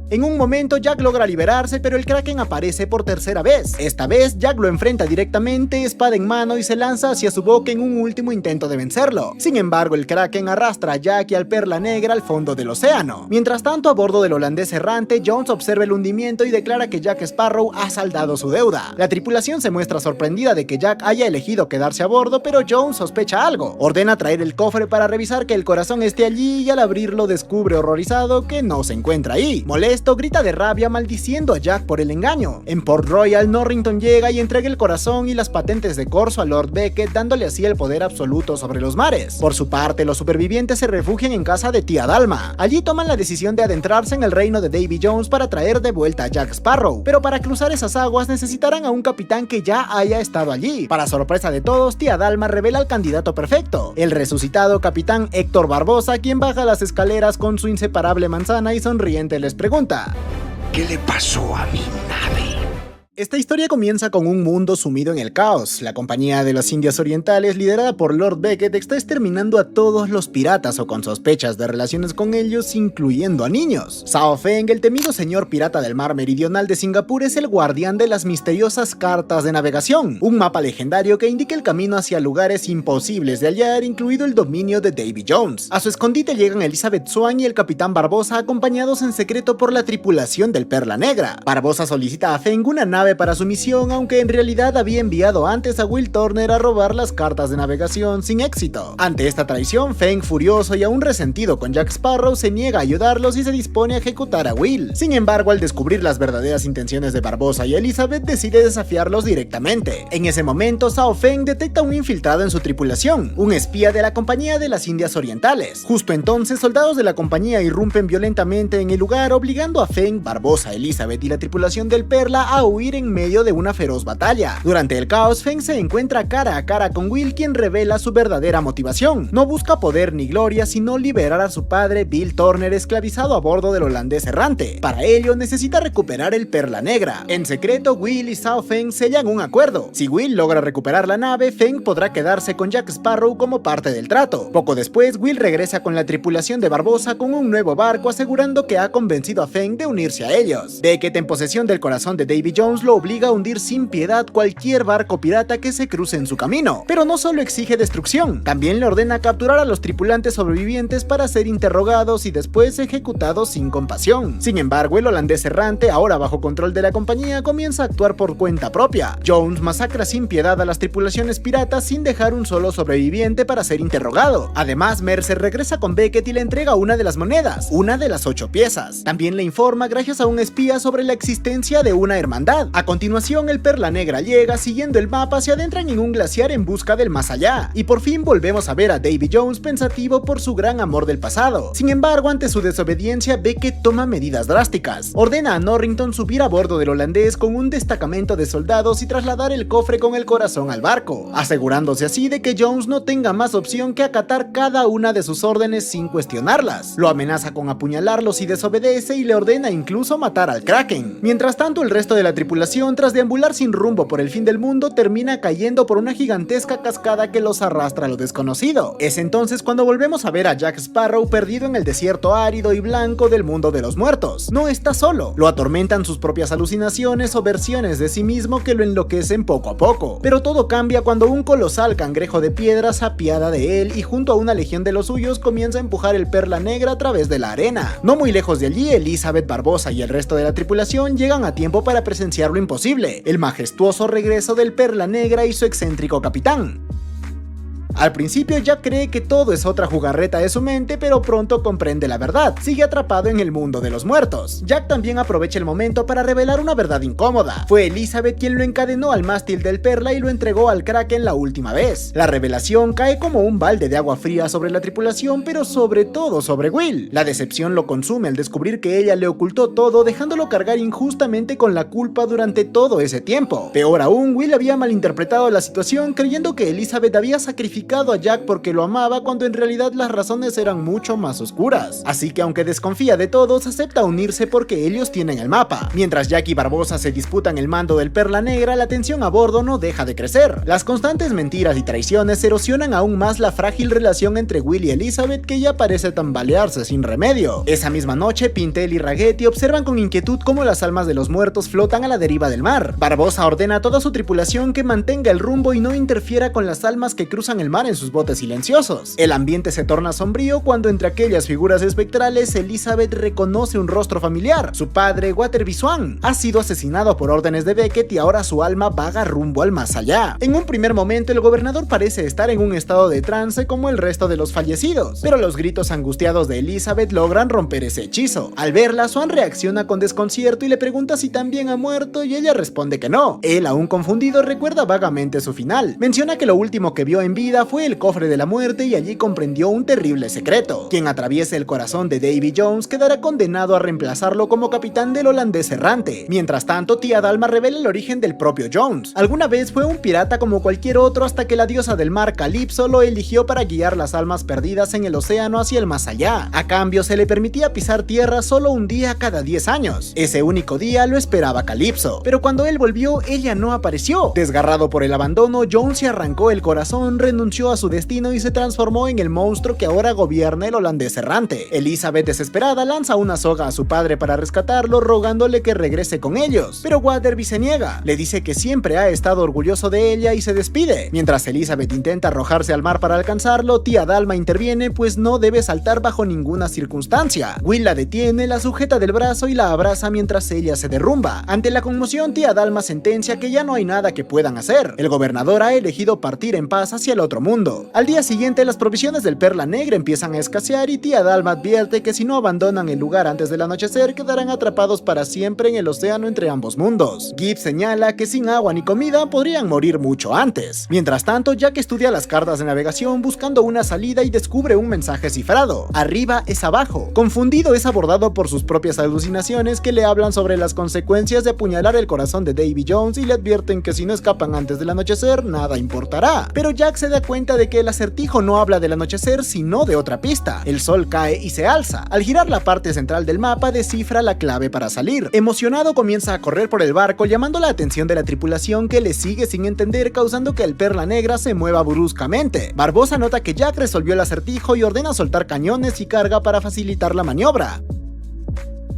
En un momento Jack logra liberarse, pero el Kraken aparece por tercera vez. Esta vez Jack lo enfrenta directamente, espada en mano, y se lanza hacia su boca en un último intento de vencerlo. Sin embargo, el Kraken arrastra a Jack y al Perla Negra al fondo del océano. Mientras tanto, a bordo del holandés errante, Jones observa el hundimiento y declara que Jack Sparrow ha saldado su deuda. La tripulación se muestra sorprendida de que Jack haya elegido quedarse a bordo, pero Jones sospecha algo. Ordena traer el cofre para revisar que el corazón esté allí y al abrirlo descubre horrorizado que no se encuentra ahí. Molesto, grita de rabia maldiciendo a Jack por el engaño. En Port Royal, Norrington llega y entrega el corazón y las patentes de corso a Lord Beckett, dándole así el poder absoluto sobre los mares. Por su parte, los supervivientes se refugian en casa de tía Dalma. Allí toman la decisión de adentrarse en el reino de Davy Jones para traer de vuelta a Jack Sparrow, pero para cruzar esas aguas necesitarán a un capitán que ya haya estado allí. Para sorpresa de todos, tía Dalma revela al candidato perfecto, el resucitado capitán Héctor Barbosa, quien baja las escaleras con su inseparable manzana y sonriente les pregunta: ¿qué le pasó a mi nave? Esta historia comienza con un mundo sumido en el caos. La Compañía de las Indias Orientales, liderada por Lord Beckett, está exterminando a todos los piratas o con sospechas de relaciones con ellos, incluyendo a niños. Sao Feng, el temido señor pirata del mar meridional de Singapur, es el guardián de las misteriosas cartas de navegación, un mapa legendario que indica el camino hacia lugares imposibles de hallar, incluido el dominio de Davy Jones. A su escondite llegan Elizabeth Swann y el capitán Barbosa, acompañados en secreto por la tripulación del Perla Negra. Barbosa solicita a Feng una nave para su misión, aunque en realidad había enviado antes a Will Turner a robar las cartas de navegación sin éxito. Ante esta traición, Feng, furioso y aún resentido con Jack Sparrow, se niega a ayudarlos y se dispone a ejecutar a Will. Sin embargo, al descubrir las verdaderas intenciones de Barbosa y Elizabeth, decide desafiarlos directamente. En ese momento, Sao Feng detecta un infiltrado en su tripulación, un espía de la Compañía de las Indias Orientales. Justo entonces, soldados de la compañía irrumpen violentamente en el lugar, obligando a Feng, Barbosa, Elizabeth y la tripulación del Perla a huir en medio de una feroz batalla. Durante el caos, Feng se encuentra cara a cara con Will, quien revela su verdadera motivación. No busca poder ni gloria, sino liberar a su padre, Bill Turner, esclavizado a bordo del holandés errante. Para ello, necesita recuperar el Perla Negra. En secreto, Will y Sao Feng sellan un acuerdo. Si Will logra recuperar la nave, Feng podrá quedarse con Jack Sparrow como parte del trato. Poco después, Will regresa con la tripulación de Barbosa con un nuevo barco, asegurando que ha convencido a Feng de unirse a ellos. Beckett, en posesión del corazón de Davy Jones, lo obliga a hundir sin piedad cualquier barco pirata que se cruce en su camino. Pero no solo exige destrucción, también le ordena capturar a los tripulantes sobrevivientes para ser interrogados y después ejecutados sin compasión. Sin embargo, el holandés errante, ahora bajo control de la compañía, comienza a actuar por cuenta propia. Jones masacra sin piedad a las tripulaciones piratas sin dejar un solo sobreviviente para ser interrogado. Además, Mercer regresa con Beckett y le entrega una de las monedas, una de las 8 piezas. También le informa, gracias a un espía, sobre la existencia de una hermandad, A continuación, el Perla Negra llega, siguiendo el mapa se adentran en un glaciar en busca del más allá, y por fin volvemos a ver a Davy Jones pensativo por su gran amor del pasado. Sin embargo, ante su desobediencia Beckett toma medidas drásticas. Ordena a Norrington subir a bordo del holandés con un destacamento de soldados y trasladar el cofre con el corazón al barco, asegurándose así de que Jones no tenga más opción que acatar cada una de sus órdenes sin cuestionarlas. Lo amenaza con apuñalarlo si desobedece y le ordena incluso matar al Kraken. Mientras tanto, el resto de la tripulación, tras deambular sin rumbo por el fin del mundo, termina cayendo por una gigantesca cascada que los arrastra a lo desconocido. Es entonces cuando volvemos a ver a Jack Sparrow perdido en el desierto árido y blanco del mundo de los muertos. No está solo, lo atormentan sus propias alucinaciones o versiones de sí mismo que lo enloquecen poco a poco. Pero todo cambia cuando un colosal cangrejo de piedra se apiada de él y junto a una legión de los suyos comienza a empujar el Perla Negra a través de la arena. No muy lejos de allí, Elizabeth Barbosa y el resto de la tripulación llegan a tiempo para presenciar lo imposible, el majestuoso regreso del Perla Negra y su excéntrico capitán. Al principio Jack cree que todo es otra jugarreta de su mente, pero pronto comprende la verdad. Sigue atrapado en el mundo de los muertos. Jack también aprovecha el momento para revelar una verdad incómoda. Fue Elizabeth quien lo encadenó al mástil del Perla y lo entregó al Kraken la última vez. La revelación cae como un balde de agua fría sobre la tripulación, pero sobre todo sobre Will. La decepción lo consume al descubrir que ella le ocultó todo, dejándolo cargar injustamente con la culpa durante todo ese tiempo. Peor aún, Will había malinterpretado la situación creyendo que Elizabeth había sacrificado a Jack porque lo amaba, cuando en realidad las razones eran mucho más oscuras. Así que aunque desconfía de todos, acepta unirse porque ellos tienen el mapa. Mientras Jack y Barbosa se disputan el mando del Perla Negra, la tensión a bordo no deja de crecer. Las constantes mentiras y traiciones erosionan aún más la frágil relación entre Will y Elizabeth, que ya parece tambalearse sin remedio. Esa misma noche, Pintel y Ragetti observan con inquietud cómo las almas de los muertos flotan a la deriva del mar. Barbosa ordena a toda su tripulación que mantenga el rumbo y no interfiera con las almas que cruzan el mar en sus botes silenciosos. El ambiente se torna sombrío cuando entre aquellas figuras espectrales Elizabeth reconoce un rostro familiar. Su padre, Waterby Swan, ha sido asesinado por órdenes de Beckett y ahora su alma vaga rumbo al más allá. En un primer momento el gobernador parece estar en un estado de trance como el resto de los fallecidos, pero los gritos angustiados de Elizabeth logran romper ese hechizo. Al verla, Swan reacciona con desconcierto y le pregunta si también ha muerto y ella responde que no. Él, aún confundido, recuerda vagamente su final. Menciona que lo último que vio en vida fue el cofre de la muerte y allí comprendió un terrible secreto. Quien atraviese el corazón de Davy Jones quedará condenado a reemplazarlo como capitán del holandés errante. Mientras tanto, Tía Dalma revela el origen del propio Jones. Alguna vez fue un pirata como cualquier otro hasta que la diosa del mar Calypso lo eligió para guiar las almas perdidas en el océano hacia el más allá. A cambio, se le permitía pisar tierra solo un día cada 10 años. Ese único día lo esperaba Calypso, pero cuando él volvió, ella no apareció. Desgarrado por el abandono, Jones se arrancó el corazón, renunció a su destino y se transformó en el monstruo que ahora gobierna el holandés errante. Elizabeth, desesperada, lanza una soga a su padre para rescatarlo, rogándole que regrese con ellos, pero Waterby se niega. Le dice que siempre ha estado orgulloso de ella y se despide. Mientras Elizabeth intenta arrojarse al mar para alcanzarlo, Tía Dalma interviene, pues no debe saltar bajo ninguna circunstancia. Will la detiene, la sujeta del brazo y la abraza mientras ella se derrumba. Ante la conmoción, Tía Dalma sentencia que ya no hay nada que puedan hacer. El gobernador ha elegido partir en paz hacia el otro mundo. Al día siguiente, las provisiones del Perla Negra empiezan a escasear y Tía Dalma advierte que si no abandonan el lugar antes del anochecer, quedarán atrapados para siempre en el océano entre ambos mundos. Gibbs señala que sin agua ni comida podrían morir mucho antes. Mientras tanto, Jack estudia las cartas de navegación buscando una salida y descubre un mensaje cifrado: arriba es abajo. Confundido, es abordado por sus propias alucinaciones que le hablan sobre las consecuencias de apuñalar el corazón de Davy Jones y le advierten que si no escapan antes del anochecer, nada importará. Pero Jack se da cuenta de que el acertijo no habla del anochecer sino de otra pista. El sol cae y se alza. Al girar la parte central del mapa, descifra la clave para salir. Emocionado, comienza a correr por el barco, llamando la atención de la tripulación, que le sigue sin entender, causando que el Perla Negra se mueva bruscamente. Barbosa nota que Jack resolvió el acertijo y ordena soltar cañones y carga para facilitar la maniobra.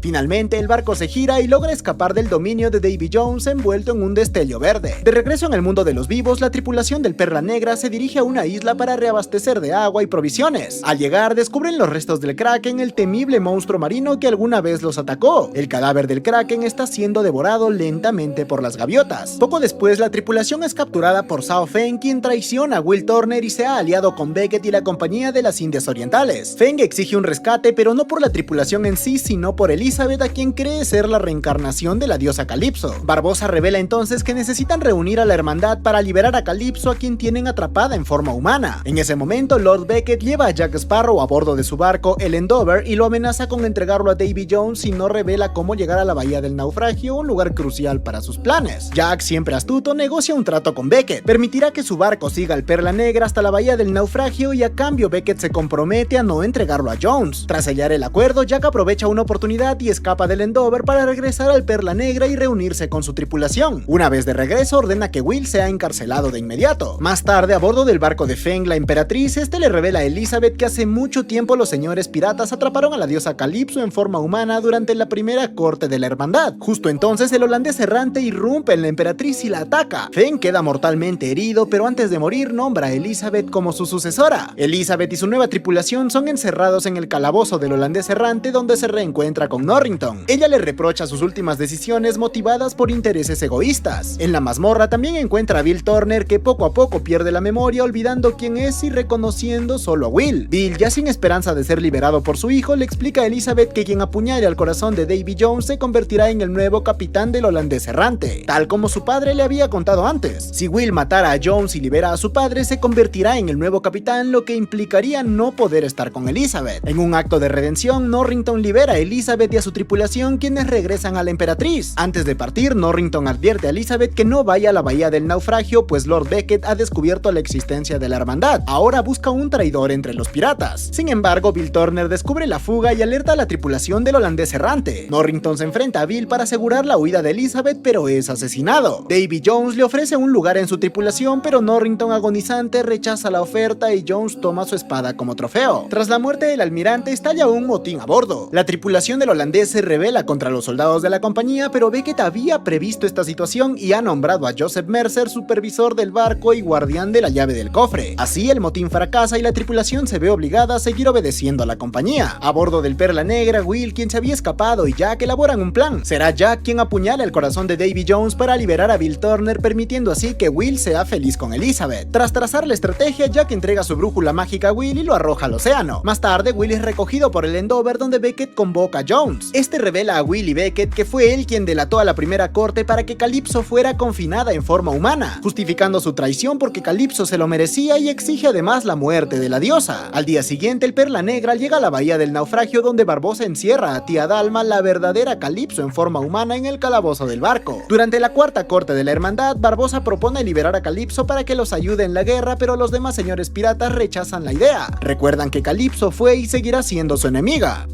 Finalmente, el barco se gira y logra escapar del dominio de Davy Jones envuelto en un destello verde. De regreso en el mundo de los vivos, la tripulación del Perla Negra se dirige a una isla para reabastecer de agua y provisiones. Al llegar, descubren los restos del Kraken, el temible monstruo marino que alguna vez los atacó. El cadáver del Kraken está siendo devorado lentamente por las gaviotas. Poco después, la tripulación es capturada por Sao Feng, quien traiciona a Will Turner y se ha aliado con Beckett y la Compañía de las Indias Orientales. Feng exige un rescate, pero no por la tripulación en sí, sino por Elizabeth, Elizabeth, a quien cree ser la reencarnación de la diosa Calypso. Barbossa revela entonces que necesitan reunir a la hermandad para liberar a Calypso, a quien tienen atrapada en forma humana. En ese momento, Lord Beckett lleva a Jack Sparrow a bordo de su barco, el Endeavour, y lo amenaza con entregarlo a Davy Jones si no revela cómo llegar a la bahía del naufragio, un lugar crucial para sus planes. Jack, siempre astuto, negocia un trato con Beckett. Permitirá que su barco siga al Perla Negra hasta la bahía del naufragio y a cambio Beckett se compromete a no entregarlo a Jones. Tras sellar el acuerdo, Jack aprovecha una oportunidad y escapa del Endeavour para regresar al Perla Negra y reunirse con su tripulación. Una vez de regreso, ordena que Will sea encarcelado de inmediato. Más tarde, a bordo del barco de Feng, la emperatriz, le revela a Elizabeth que hace mucho tiempo los señores piratas atraparon a la diosa Calypso en forma humana durante la primera corte de la hermandad. Justo entonces, el holandés errante irrumpe en la emperatriz y la ataca. Feng queda mortalmente herido, pero antes de morir nombra a Elizabeth como su sucesora. Elizabeth y su nueva tripulación son encerrados en el calabozo del holandés errante, donde se reencuentra con Norrington. Ella le reprocha sus últimas decisiones motivadas por intereses egoístas. En la mazmorra también encuentra a Bill Turner, que poco a poco pierde la memoria, olvidando quién es y reconociendo solo a Will. Bill, ya sin esperanza de ser liberado por su hijo, le explica a Elizabeth que quien apuñale al corazón de Davy Jones se convertirá en el nuevo capitán del holandés errante, tal como su padre le había contado antes. Si Will matara a Jones y libera a su padre, se convertirá en el nuevo capitán, lo que implicaría no poder estar con Elizabeth. En un acto de redención, Norrington libera a Elizabeth y a su tripulación, quienes regresan a la emperatriz. Antes de partir, Norrington advierte a Elizabeth que no vaya a la bahía del naufragio, pues Lord Beckett ha descubierto la existencia de la hermandad. Ahora busca un traidor entre los piratas. Sin embargo, Bill Turner descubre la fuga y alerta a la tripulación del holandés errante. Norrington se enfrenta a Bill para asegurar la huida de Elizabeth, pero es asesinado. Davy Jones le ofrece un lugar en su tripulación, pero Norrington, agonizante, rechaza la oferta y Jones toma su espada como trofeo. Tras la muerte del almirante, estalla un motín a bordo. La tripulación del holandés se rebela contra los soldados de la compañía, pero Beckett había previsto esta situación y ha nombrado a Joseph Mercer supervisor del barco y guardián de la llave del cofre. Así, el motín fracasa y la tripulación se ve obligada a seguir obedeciendo a la compañía. A bordo del Perla Negra, Will, quien se había escapado, y Jack elaboran un plan. Será Jack quien apuñala el corazón de Davy Jones para liberar a Bill Turner, permitiendo así que Will sea feliz con Elizabeth. Tras trazar la estrategia, Jack entrega su brújula mágica a Will y lo arroja al océano. Más tarde, Will es recogido por el Endeavour, donde Beckett convoca a Jones. Este revela a Will y Beckett que fue él quien delató a la primera corte para que Calypso fuera confinada en forma humana, justificando su traición porque Calypso se lo merecía y exige además la muerte de la diosa. Al día siguiente, el Perla Negra llega a la bahía del naufragio, donde Barbossa encierra a Tía Dalma, la verdadera Calypso en forma humana, en el calabozo del barco. Durante la cuarta corte de la hermandad, Barbossa propone liberar a Calypso para que los ayude en la guerra, pero los demás señores piratas rechazan la idea. Recuerdan que Calypso fue y seguirá siendo su enemiga.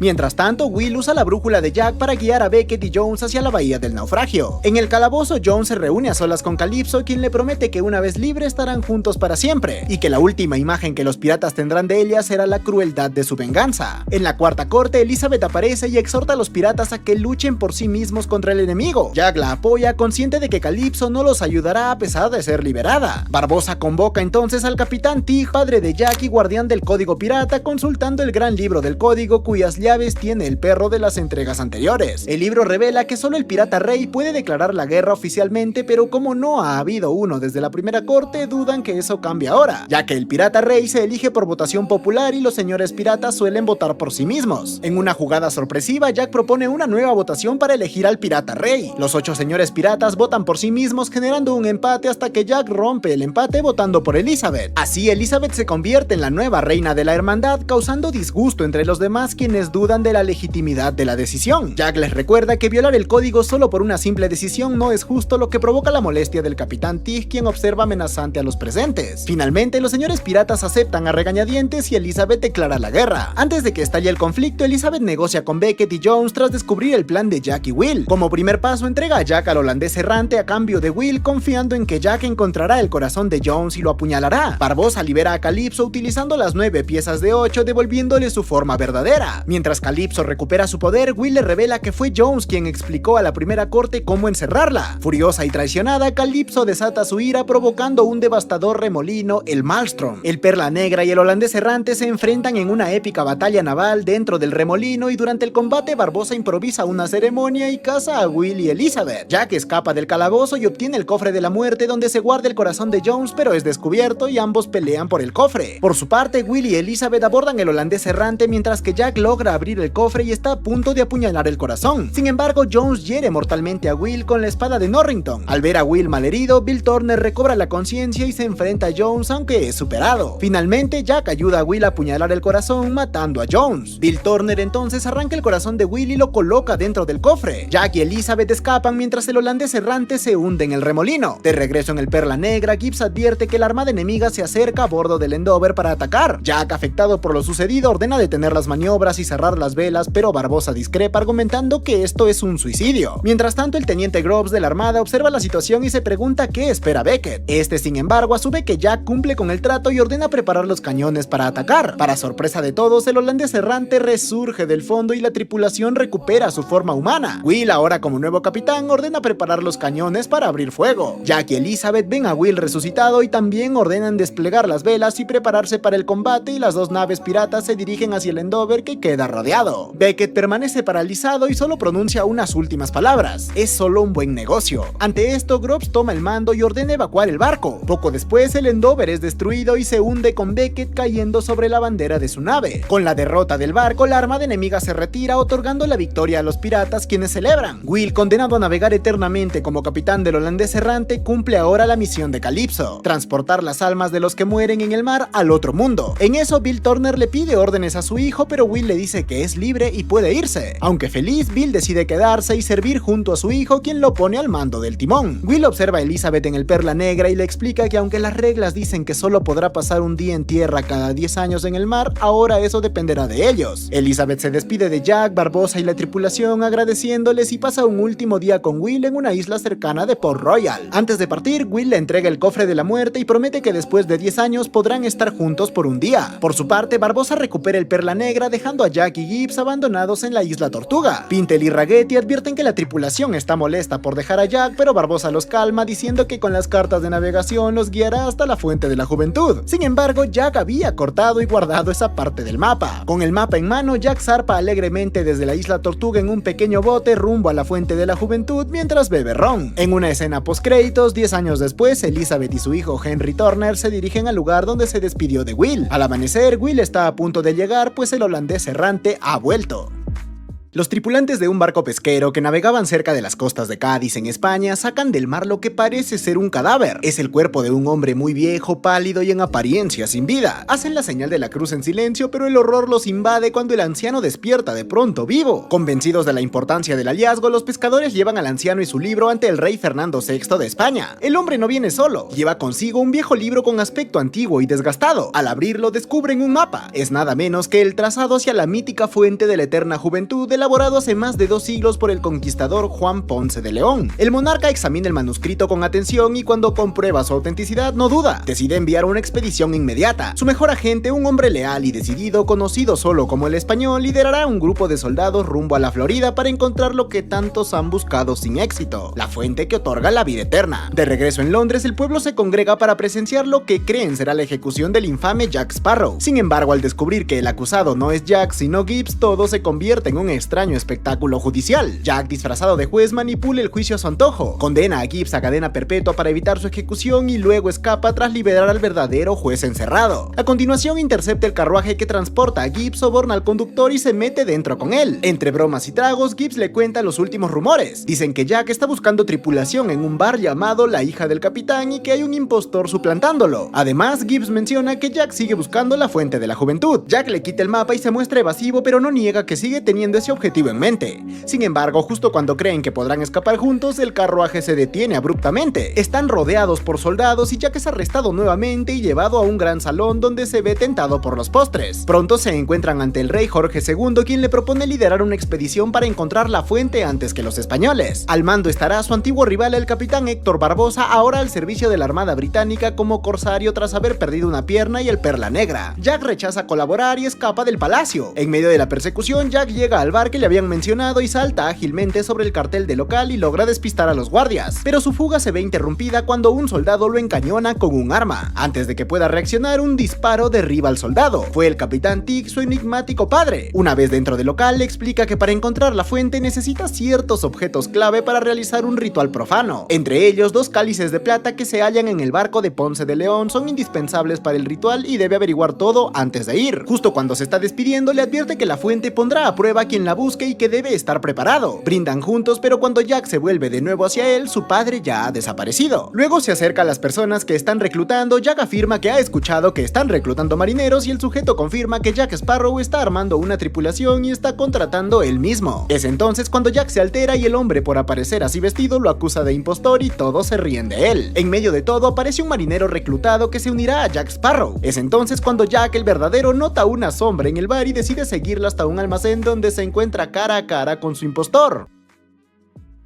Mientras tanto, Will usa la brújula de Jack para guiar a Beckett y Jones hacia la bahía del naufragio. En el calabozo, Jones se reúne a solas con Calypso, quien le promete que una vez libre estarán juntos para siempre, y que la última imagen que los piratas tendrán de ella será la crueldad de su venganza. En la cuarta corte, Elizabeth aparece y exhorta a los piratas a que luchen por sí mismos contra el enemigo. Jack la apoya, consciente de que Calypso no los ayudará a pesar de ser liberada. Barbossa convoca entonces al capitán Tig, padre de Jack y guardián del código pirata, consultando el gran libro del código, cuyas llaves tiene el perro de las entregas anteriores. El libro revela que solo el pirata rey puede declarar la guerra oficialmente, pero como no ha habido uno desde la primera corte, dudan que eso cambie ahora, ya que el pirata rey se elige por votación popular y los señores piratas suelen votar por sí mismos. En una jugada sorpresiva, Jack propone una nueva votación para elegir al pirata rey. Los 8 señores piratas votan por sí mismos, generando un empate, hasta que Jack rompe el empate votando por Elizabeth. Así, Elizabeth se convierte en la nueva reina de la hermandad, causando disgusto entre los demás, quienes dudan de la legitimidad de la decisión. Jack les recuerda que violar el código solo por una simple decisión no es justo, lo que provoca la molestia del capitán Tig, quien observa amenazante a los presentes. Finalmente, los señores piratas aceptan a regañadientes y Elizabeth declara la guerra. Antes de que estalle el conflicto, Elizabeth negocia con Beckett y Jones tras descubrir el plan de Jack y Will. Como primer paso, entrega a Jack al holandés errante a cambio de Will, confiando en que Jack encontrará el corazón de Jones y lo apuñalará. Barbossa libera a Calypso utilizando las 9 piezas de 8, devolviéndole su forma verdadera. Mientras Calypso recupera su poder, Will le revela que fue Jones quien explicó a la primera corte cómo encerrarla. Furiosa y traicionada, Calypso desata su ira, provocando un devastador remolino, el Maelstrom. El Perla Negra y el holandés errante se enfrentan en una épica batalla naval dentro del remolino, y durante el combate Barbossa improvisa una ceremonia y caza a Will y Elizabeth. Jack escapa del calabozo y obtiene el cofre de la muerte, donde se guarda el corazón de Jones, pero es descubierto y ambos pelean por el cofre. Por su parte, Will y Elizabeth abordan el holandés errante, mientras que Jack logra logra abrir el cofre y está a punto de apuñalar el corazón. Sin embargo, Jones hiere mortalmente a Will con la espada de Norrington. Al ver a Will malherido, Bill Turner recobra la conciencia y se enfrenta a Jones, aunque es superado. Finalmente, Jack ayuda a Will a apuñalar el corazón, matando a Jones. Bill Turner entonces arranca el corazón de Will y lo coloca dentro del cofre. Jack y Elizabeth escapan mientras el holandés errante se hunde en el remolino. De regreso en el Perla Negra, Gibbs advierte que la armada enemiga se acerca a bordo del Endeavour para atacar. Jack, afectado por lo sucedido, ordena detener las maniobras y cerrar las velas, pero Barbosa discrepa argumentando que esto es un suicidio. Mientras tanto, el teniente Groves de la armada observa la situación y se pregunta qué espera Beckett. Este, sin embargo, asume que Jack cumple con el trato y ordena preparar los cañones para atacar. Para sorpresa de todos, el holandés errante resurge del fondo y la tripulación recupera su forma humana. Will, ahora como nuevo capitán, ordena preparar los cañones para abrir fuego. Jack y Elizabeth ven a Will resucitado y también ordenan desplegar las velas y prepararse para el combate, y las dos naves piratas se dirigen hacia el Endeavour, que queda rodeado. Beckett permanece paralizado y solo pronuncia unas últimas palabras: es solo un buen negocio. Ante esto, Groves toma el mando y ordena evacuar el barco. Poco después, el Endeavour es destruido y se hunde con Beckett cayendo sobre la bandera de su nave. Con la derrota del barco, la armada enemiga se retira, otorgando la victoria a los piratas, quienes celebran. Will, condenado a navegar eternamente como capitán del holandés errante, cumple ahora la misión de Calypso: transportar las almas de los que mueren en el mar al otro mundo. En eso, Bill Turner le pide órdenes a su hijo, pero Will le dice que es libre y puede irse. Aunque feliz, Bill decide quedarse y servir junto a su hijo, quien lo pone al mando del timón. Will observa a Elizabeth en el Perla Negra y le explica que aunque las reglas dicen que solo podrá pasar un día en tierra cada 10 años en el mar, ahora eso dependerá de ellos. Elizabeth se despide de Jack, Barbosa y la tripulación, agradeciéndoles, y pasa un último día con Will en una isla cercana de Port Royal. Antes de partir, Will le entrega el cofre de la muerte y promete que después de 10 años podrán estar juntos por un día. Por su parte, Barbosa recupera el Perla Negra, dejando a Jack y Gibbs abandonados en la isla Tortuga. Pintel y Ragetti advierten que la tripulación está molesta por dejar a Jack, pero Barbosa los calma diciendo que con las cartas de navegación los guiará hasta la Fuente de la Juventud. Sin embargo, Jack había cortado y guardado esa parte del mapa. Con el mapa en mano, Jack zarpa alegremente desde la isla Tortuga en un pequeño bote rumbo a la Fuente de la Juventud mientras bebe ron. En una escena post-créditos, 10 años después, Elizabeth y su hijo Henry Turner se dirigen al lugar donde se despidió de Will. Al amanecer, Will está a punto de llegar, pues el holandés errante ha vuelto. Los tripulantes de un barco pesquero que navegaban cerca de las costas de Cádiz en España sacan del mar lo que parece ser un cadáver. Es el cuerpo de un hombre muy viejo, pálido y en apariencia sin vida. Hacen la señal de la cruz en silencio, pero el horror los invade cuando el anciano despierta de pronto vivo. Convencidos de la importancia del hallazgo, los pescadores llevan al anciano y su libro ante el rey Fernando VI de España. El hombre no viene solo, lleva consigo un viejo libro con aspecto antiguo y desgastado. Al abrirlo, descubren un mapa. Es nada menos que el trazado hacia la mítica Fuente de la Eterna Juventud, elaborado hace más de 2 siglos por el conquistador Juan Ponce de León. El monarca examina el manuscrito con atención y cuando comprueba su autenticidad no duda. Decide enviar una expedición inmediata. Su mejor agente, un hombre leal y decidido, conocido solo como el Español, liderará un grupo de soldados rumbo a la Florida para encontrar lo que tantos han buscado sin éxito: la fuente que otorga la vida eterna. De regreso en Londres, el pueblo se congrega para presenciar lo que creen será la ejecución del infame Jack Sparrow. Sin embargo, al descubrir que el acusado no es Jack sino Gibbs, todo se convierte en un extraño espectáculo judicial. Jack, disfrazado de juez, manipula el juicio a su antojo, condena a Gibbs a cadena perpetua para evitar su ejecución y luego escapa tras liberar al verdadero juez encerrado. A continuación, intercepta el carruaje que transporta a Gibbs, soborna al conductor y se mete dentro con él. Entre bromas y tragos, Gibbs le cuenta los últimos rumores. Dicen que Jack está buscando tripulación en un bar llamado La Hija del Capitán y que hay un impostor suplantándolo. Además, Gibbs menciona que Jack sigue buscando la Fuente de la Juventud. Jack le quita el mapa y se muestra evasivo, pero no niega que sigue teniendo ese objetivo en mente. Sin embargo, justo cuando creen que podrán escapar juntos, el carruaje se detiene abruptamente. Están rodeados por soldados y Jack es arrestado nuevamente y llevado a un gran salón donde se ve tentado por los postres. Pronto se encuentran ante el rey Jorge II, quien le propone liderar una expedición para encontrar la fuente antes que los españoles. Al mando estará su antiguo rival, el capitán Héctor Barbosa, ahora al servicio de la Armada Británica como corsario tras haber perdido una pierna y el Perla Negra. Jack rechaza colaborar y escapa del palacio. En medio de la persecución, Jack llega al bar lugar que le habían mencionado y salta ágilmente sobre el cartel del local y logra despistar a los guardias, pero su fuga se ve interrumpida cuando un soldado lo encañona con un arma. Antes de que pueda reaccionar, un disparo derriba al soldado. Fue el Capitán Tig, su enigmático padre. Una vez dentro del local, le explica que para encontrar la fuente necesita ciertos objetos clave para realizar un ritual profano. Entre ellos, 2 cálices de plata que se hallan en el barco de Ponce de León son indispensables para el ritual y debe averiguar todo antes de ir. Justo cuando se está despidiendo, le advierte que la fuente pondrá a prueba a quien la busque y que debe estar preparado. Brindan juntos, pero cuando Jack se vuelve de nuevo hacia él, su padre ya ha desaparecido. Luego se acerca a las personas que están reclutando. Jack afirma que ha escuchado que están reclutando marineros y el sujeto confirma que Jack Sparrow está armando una tripulación y está contratando él mismo. Es entonces cuando Jack se altera y el hombre, por aparecer así vestido, lo acusa de impostor y todos se ríen de él. En medio de todo aparece un marinero reclutado que se unirá a Jack Sparrow. Es entonces cuando Jack, el verdadero, nota una sombra en el bar y decide seguirla hasta un almacén donde se encuentra cara a cara con su impostor.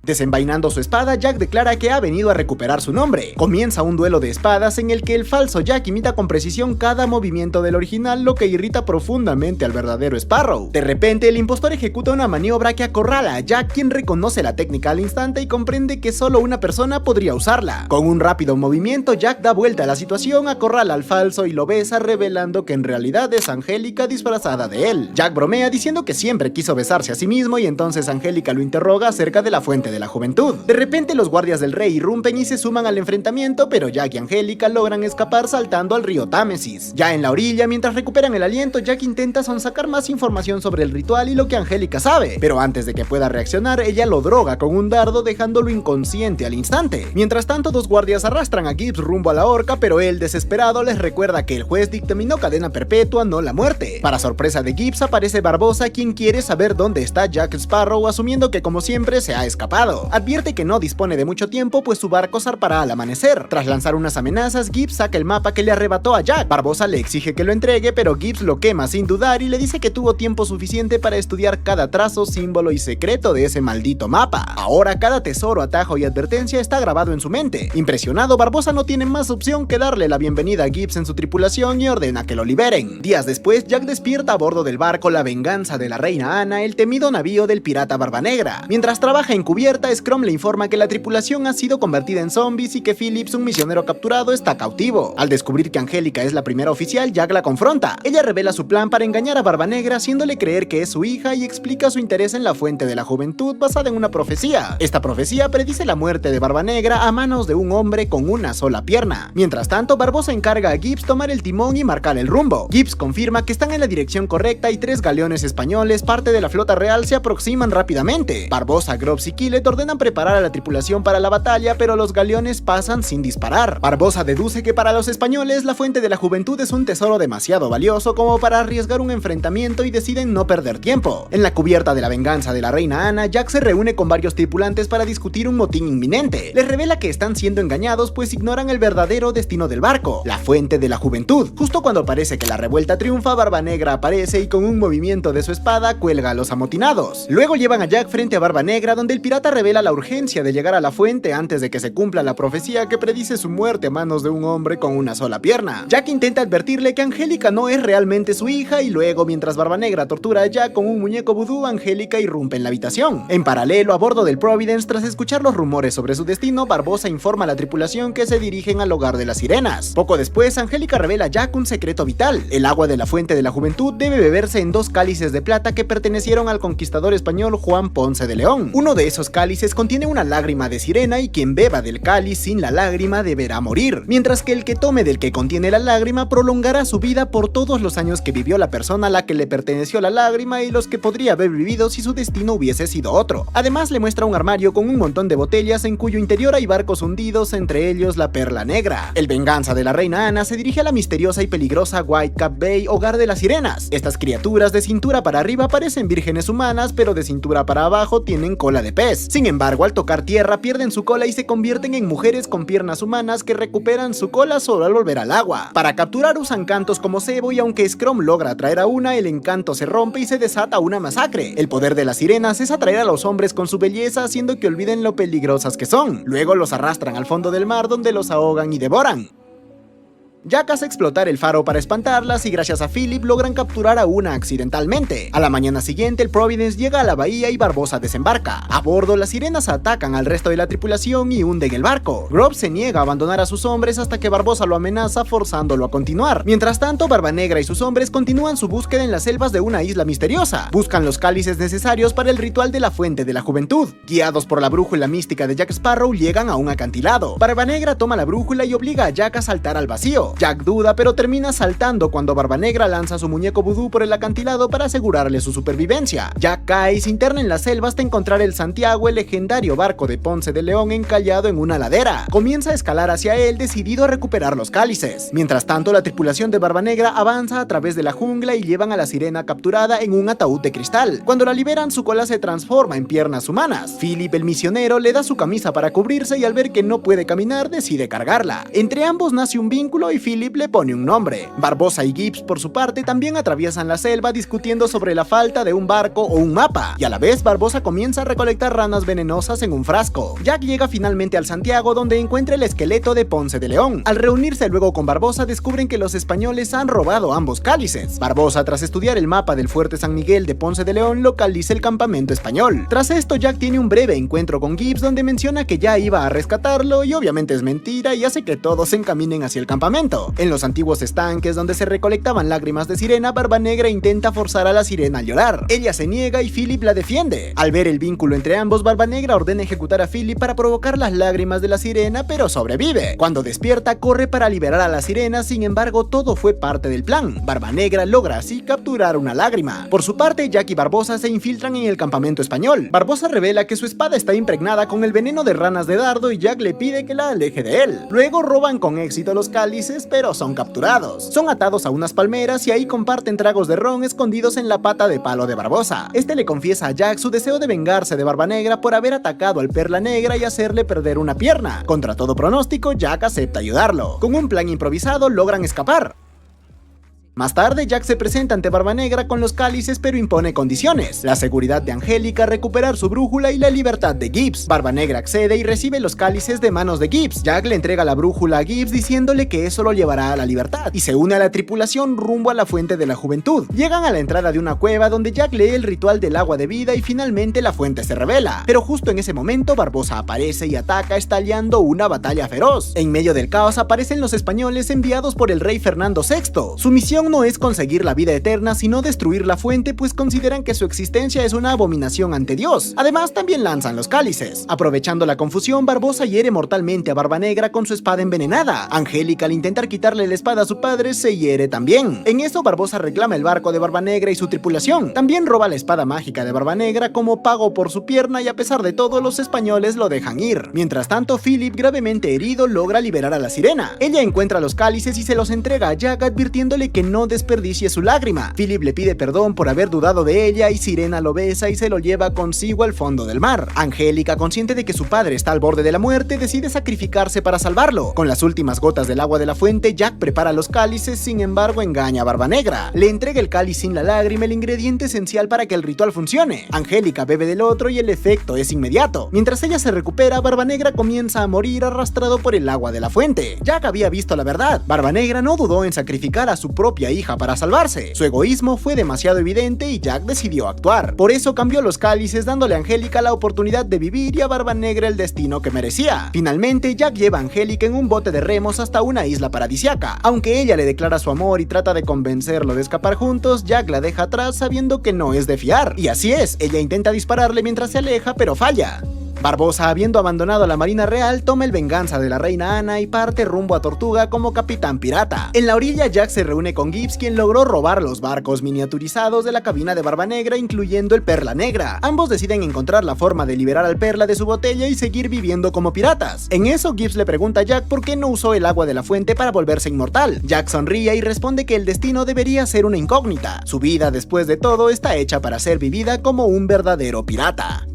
Desenvainando su espada, Jack declara que ha venido a recuperar su nombre. Comienza un duelo de espadas en el que el falso Jack imita con precisión cada movimiento del original, lo que irrita profundamente al verdadero Sparrow. De repente, el impostor ejecuta una maniobra que acorrala a Jack, quien reconoce la técnica al instante y comprende que solo una persona podría usarla. Con un rápido movimiento, Jack da vuelta a la situación, acorrala al falso y lo besa, revelando que en realidad es Angélica disfrazada de él. Jack bromea diciendo que siempre quiso besarse a sí mismo y entonces Angélica lo interroga acerca de la fuente de la juventud. De repente los guardias del rey irrumpen y se suman al enfrentamiento, pero Jack y Angélica logran escapar saltando al río Támesis. Ya en la orilla, mientras recuperan el aliento, Jack intenta sonsacar más información sobre el ritual y lo que Angélica sabe, pero antes de que pueda reaccionar, ella lo droga con un dardo dejándolo inconsciente al instante. Mientras tanto, 2 guardias arrastran a Gibbs rumbo a la horca, pero él, desesperado, les recuerda que el juez dictaminó cadena perpetua, no la muerte. Para sorpresa de Gibbs, aparece Barbosa, quien quiere saber dónde está Jack Sparrow, asumiendo que como siempre se ha escapado. Advierte que no dispone de mucho tiempo, pues su barco zarpará al amanecer. Tras lanzar unas amenazas, Gibbs saca el mapa que le arrebató a Jack. Barbosa le exige que lo entregue, pero Gibbs lo quema sin dudar y le dice que tuvo tiempo suficiente para estudiar cada trazo, símbolo y secreto de ese maldito mapa. Ahora cada tesoro, atajo y advertencia está grabado en su mente. Impresionado, Barbosa no tiene más opción que darle la bienvenida a Gibbs en su tripulación y ordena que lo liberen. Días después, Jack despierta a bordo del barco La Venganza de la Reina Ana, el temido navío del pirata Barbanegra. Mientras trabaja encubierta, Scrum le informa que la tripulación ha sido convertida en zombies y que Phillips, un misionero capturado, está cautivo. Al descubrir que Angélica es la primera oficial, Jack la confronta. Ella revela su plan para engañar a Barbanegra, haciéndole creer que es su hija y explica su interés en la fuente de la juventud basada en una profecía. Esta profecía predice la muerte de Barbanegra a manos de un hombre con una sola pierna. Mientras tanto, Barbosa encarga a Gibbs tomar el timón y marcar el rumbo. Gibbs confirma que están en la dirección correcta y 3 galeones españoles, parte de la flota real, se aproximan rápidamente. Barbosa, Groves y Killet ordenan preparar a la tripulación para la batalla, pero los galeones pasan sin disparar. Barbosa deduce que para los españoles la fuente de la juventud es un tesoro demasiado valioso como para arriesgar un enfrentamiento y deciden no perder tiempo. En la cubierta de La Venganza de la Reina Ana, Jack se reúne con varios tripulantes para discutir un motín inminente. Les revela que están siendo engañados pues ignoran el verdadero destino del barco, la fuente de la juventud. Justo cuando parece que la revuelta triunfa, Barbanegra aparece y con un movimiento de su espada cuelga a los amotinados. Luego llevan a Jack frente a Barbanegra, donde el pirata revela la urgencia de llegar a la fuente antes de que se cumpla la profecía que predice su muerte a manos de un hombre con una sola pierna. Jack intenta advertirle que Angélica no es realmente su hija y luego, mientras Barbanegra tortura a Jack con un muñeco vudú, Angélica irrumpe en la habitación. En paralelo, a bordo del Providence, tras escuchar los rumores sobre su destino, Barbosa informa a la tripulación que se dirigen al hogar de las sirenas. Poco después, Angélica revela a Jack un secreto vital. El agua de la fuente de la juventud debe beberse en 2 cálices de plata que pertenecieron al conquistador español Juan Ponce de León. Uno de esos cálices contiene una lágrima de sirena y quien beba del cáliz sin la lágrima deberá morir, mientras que el que tome del que contiene la lágrima prolongará su vida por todos los años que vivió la persona a la que le perteneció la lágrima y los que podría haber vivido si su destino hubiese sido otro. Además le muestra un armario con un montón de botellas en cuyo interior hay barcos hundidos, entre ellos la Perla Negra. El Venganza de la Reina Ana se dirige a la misteriosa y peligrosa Whitecap Bay, hogar de las sirenas. Estas criaturas de cintura para arriba parecen vírgenes humanas, pero de cintura para abajo tienen cola de pez. Sin embargo, al tocar tierra pierden su cola y se convierten en mujeres con piernas humanas que recuperan su cola solo al volver al agua. Para capturar usan cantos como cebo y aunque Scrum logra atraer a una, el encanto se rompe y se desata una masacre. El poder de las sirenas es atraer a los hombres con su belleza, haciendo que olviden lo peligrosas que son. Luego los arrastran al fondo del mar donde los ahogan y devoran. Jack hace explotar el faro para espantarlas y gracias a Philip logran capturar a una accidentalmente. A la mañana siguiente el Providence llega a la bahía y Barbosa desembarca. A bordo las sirenas atacan al resto de la tripulación y hunden el barco. Grob se niega a abandonar a sus hombres hasta que Barbosa lo amenaza forzándolo a continuar. Mientras tanto, Barbanegra y sus hombres continúan su búsqueda en las selvas de una isla misteriosa. Buscan los cálices necesarios para el ritual de la Fuente de la Juventud. Guiados por la brújula mística de Jack Sparrow, llegan a un acantilado. Barbanegra toma la brújula y obliga a Jack a saltar al vacío. Jack duda, pero termina saltando cuando Barbanegra lanza su muñeco vudú por el acantilado para asegurarle su supervivencia. Jack cae y se interna en la selva hasta encontrar el Santiago, el legendario barco de Ponce de León encallado en una ladera. Comienza a escalar hacia él, decidido a recuperar los cálices. Mientras tanto, la tripulación de Barbanegra avanza a través de la jungla y llevan a la sirena capturada en un ataúd de cristal. Cuando la liberan, su cola se transforma en piernas humanas. Philip, el misionero, le da su camisa para cubrirse y al ver que no puede caminar, decide cargarla. Entre ambos nace un vínculo y Philip le pone un nombre. Barbosa y Gibbs, por su parte, también atraviesan la selva discutiendo sobre la falta de un barco o un mapa, y a la vez Barbosa comienza a recolectar ranas venenosas en un frasco. Jack llega finalmente al Santiago, donde encuentra el esqueleto de Ponce de León. Al reunirse luego con Barbosa, descubren que los españoles han robado ambos cálices. Barbosa, tras estudiar el mapa del fuerte San Miguel de Ponce de León, localiza el campamento español. Tras esto, Jack tiene un breve encuentro con Gibbs, donde menciona que ya iba a rescatarlo, y obviamente es mentira, y hace que todos se encaminen hacia el campamento. En los antiguos estanques donde se recolectaban lágrimas de sirena, Barbanegra intenta forzar a la sirena a llorar. Ella se niega y Philip la defiende. Al ver el vínculo entre ambos, Barbanegra ordena ejecutar a Philip para provocar las lágrimas de la sirena, pero sobrevive. Cuando despierta, corre para liberar a la sirena, sin embargo, todo fue parte del plan. Barbanegra logra así capturar una lágrima. Por su parte, Jack y Barbosa se infiltran en el campamento español. Barbosa revela que su espada está impregnada con el veneno de ranas de dardo y Jack le pide que la aleje de él. Luego roban con éxito los cálices, pero son capturados. Son atados a unas palmeras y ahí comparten tragos de ron escondidos en la pata de palo de Barbosa. Este le confiesa a Jack su deseo de vengarse de Barbanegra por haber atacado al Perla Negra y hacerle perder una pierna. Contra todo pronóstico, Jack acepta ayudarlo. Con un plan improvisado logran escapar. Más tarde, Jack se presenta ante Barbanegra con los cálices, pero impone condiciones: la seguridad de Angélica, recuperar su brújula y la libertad de Gibbs. Barbanegra accede y recibe los cálices de manos de Gibbs. Jack le entrega la brújula a Gibbs diciéndole que eso lo llevará a la libertad, y se une a la tripulación rumbo a la Fuente de la Juventud. Llegan a la entrada de una cueva donde Jack lee el ritual del agua de vida y finalmente la fuente se revela. Pero justo en ese momento Barbosa aparece y ataca, estallando una batalla feroz. En medio del caos aparecen los españoles enviados por el rey Fernando VI. Su misión no es conseguir la vida eterna, sino destruir la fuente, pues consideran que su existencia es una abominación ante Dios. Además, también lanzan los cálices. Aprovechando la confusión, Barbosa hiere mortalmente a Barbanegra con su espada envenenada. Angélica, al intentar quitarle la espada a su padre, se hiere también. En eso, Barbosa reclama el barco de Barbanegra y su tripulación. También roba la espada mágica de Barbanegra como pago por su pierna, y a pesar de todo, los españoles lo dejan ir. Mientras tanto, Philip, gravemente herido, logra liberar a la sirena. Ella encuentra los cálices y se los entrega a Jack, advirtiéndole que no desperdicie su lágrima. Philip le pide perdón por haber dudado de ella y Sirena lo besa y se lo lleva consigo al fondo del mar. Angélica, consciente de que su padre está al borde de la muerte, decide sacrificarse para salvarlo. Con las últimas gotas del agua de la fuente, Jack prepara los cálices, sin embargo engaña a Barbanegra. Le entrega el cáliz sin la lágrima, el ingrediente esencial para que el ritual funcione. Angélica bebe del otro y el efecto es inmediato. Mientras ella se recupera, Barbanegra comienza a morir arrastrado por el agua de la fuente. Jack había visto la verdad. Barbanegra no dudó en sacrificar a su propia hija para salvarse. Su egoísmo fue demasiado evidente y Jack decidió actuar. Por eso cambió los cálices, dándole a Angélica la oportunidad de vivir y a Barbanegra el destino que merecía. Finalmente, Jack lleva a Angélica en un bote de remos hasta una isla paradisiaca. Aunque ella le declara su amor y trata de convencerlo de escapar juntos, Jack la deja atrás sabiendo que no es de fiar. Y así es, ella intenta dispararle mientras se aleja, pero falla. Barbosa, habiendo abandonado a la Marina Real, toma el venganza de la reina Ana y parte rumbo a Tortuga como capitán pirata. En la orilla, Jack se reúne con Gibbs, quien logró robar los barcos miniaturizados de la cabina de Barbanegra, incluyendo el Perla Negra. Ambos deciden encontrar la forma de liberar al Perla de su botella y seguir viviendo como piratas. En eso, Gibbs le pregunta a Jack por qué no usó el agua de la fuente para volverse inmortal. Jack sonríe y responde que el destino debería ser una incógnita. Su vida, después de todo, está hecha para ser vivida como un verdadero pirata.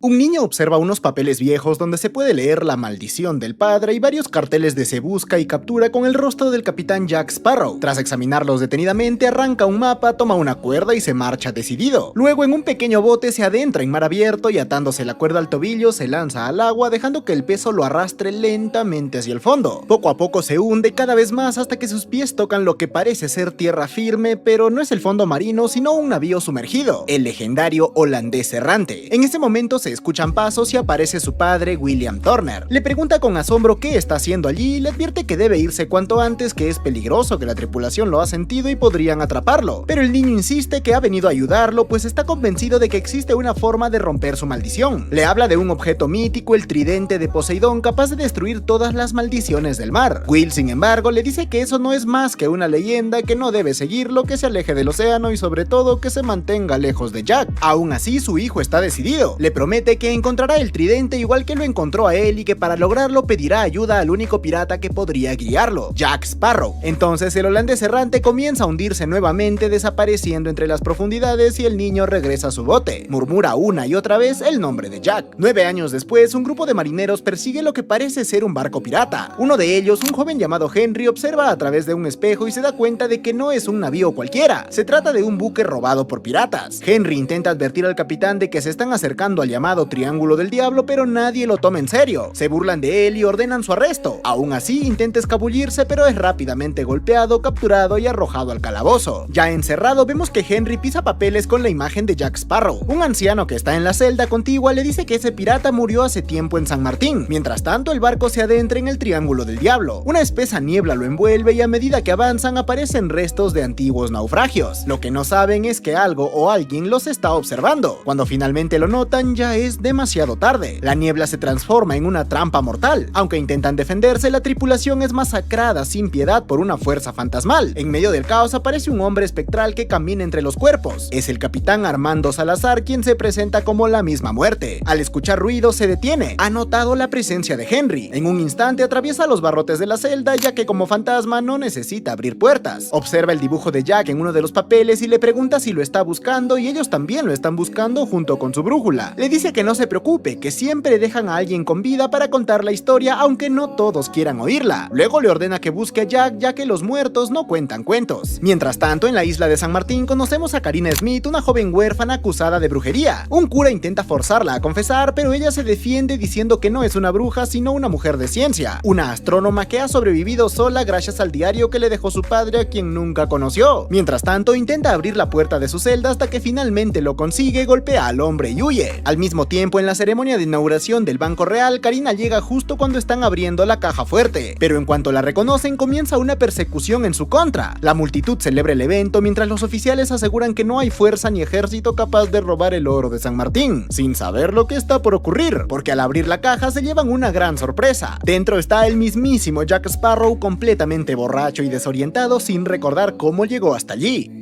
Un niño observa unos papeles viejos donde se puede leer la maldición del padre y varios carteles de se busca y captura con el rostro del capitán Jack Sparrow. Tras examinarlos detenidamente, arranca un mapa, toma una cuerda y se marcha decidido. Luego, en un pequeño bote se adentra en mar abierto y atándose la cuerda al tobillo se lanza al agua, dejando que el peso lo arrastre lentamente hacia el fondo. Poco a poco se hunde cada vez más hasta que sus pies tocan lo que parece ser tierra firme, pero no es el fondo marino sino un navío sumergido, el legendario holandés errante. En ese momento se escuchan pasos y aparece su padre, William Turner. Le pregunta con asombro qué está haciendo allí y le advierte que debe irse cuanto antes, que es peligroso, que la tripulación lo ha sentido y podrían atraparlo. Pero el niño insiste que ha venido a ayudarlo, pues está convencido de que existe una forma de romper su maldición. Le habla de un objeto mítico, el tridente de Poseidón, capaz de destruir todas las maldiciones del mar. Will, sin embargo, le dice que eso no es más que una leyenda, que no debe seguirlo, que se aleje del océano y sobre todo que se mantenga lejos de Jack. Aún así, su hijo está decidido. Le promete que encontrará el tridente igual que lo encontró a él y que para lograrlo pedirá ayuda al único pirata que podría guiarlo, Jack Sparrow. Entonces el holandés errante comienza a hundirse nuevamente, desapareciendo entre las profundidades, y el niño regresa a su bote. Murmura una y otra vez el nombre de Jack. 9 años después, un grupo de marineros persigue lo que parece ser un barco pirata. Uno de ellos, un joven llamado Henry, observa a través de un espejo y se da cuenta de que no es un navío cualquiera. Se trata de un buque robado por piratas. Henry intenta advertir al capitán de que se están acercando al llamado Triángulo del Diablo, pero nadie lo toma en serio. Se burlan de él y ordenan su arresto. Aún así, intenta escabullirse, pero es rápidamente golpeado, capturado y arrojado al calabozo. Ya encerrado, vemos que Henry pisa papeles con la imagen de Jack Sparrow. Un anciano que está en la celda contigua le dice que ese pirata murió hace tiempo en San Martín. Mientras tanto, el barco se adentra en el Triángulo del Diablo. Una espesa niebla lo envuelve y a medida que avanzan aparecen restos de antiguos naufragios. Lo que no saben es que algo o alguien los está observando. Cuando finalmente lo notan, ya es demasiado tarde. La niebla se transforma en una trampa mortal. Aunque intentan defenderse, la tripulación es masacrada sin piedad por una fuerza fantasmal. En medio del caos aparece un hombre espectral que camina entre los cuerpos. Es el capitán Armando Salazar, quien se presenta como la misma muerte. Al escuchar ruido se detiene. Ha notado la presencia de Henry. En un instante atraviesa los barrotes de la celda, ya que como fantasma no necesita abrir puertas. Observa el dibujo de Jack en uno de los papeles y le pregunta si lo está buscando, y ellos también lo están buscando junto con su brújula. Le dice que no se preocupe, que siempre dejan a alguien con vida para contar la historia, aunque no todos quieran oírla. Luego le ordena que busque a Jack, ya que los muertos no cuentan cuentos. Mientras tanto, en la isla de San Martín conocemos a Karina Smith, una joven huérfana acusada de brujería. Un cura intenta forzarla a confesar, pero ella se defiende diciendo que no es una bruja, sino una mujer de ciencia, una astrónoma que ha sobrevivido sola gracias al diario que le dejó su padre, a quien nunca conoció. Mientras tanto, intenta abrir la puerta de su celda hasta que finalmente lo consigue, golpea al hombre y huye. Al mismo tiempo, en la ceremonia de inauguración del Banco Real, Karina llega justo cuando están abriendo la caja fuerte, pero en cuanto la reconocen comienza una persecución en su contra. La multitud celebra el evento mientras los oficiales aseguran que no hay fuerza ni ejército capaz de robar el oro de San Martín, sin saber lo que está por ocurrir, porque al abrir la caja se llevan una gran sorpresa. Dentro está el mismísimo Jack Sparrow, completamente borracho y desorientado, sin recordar cómo llegó hasta allí.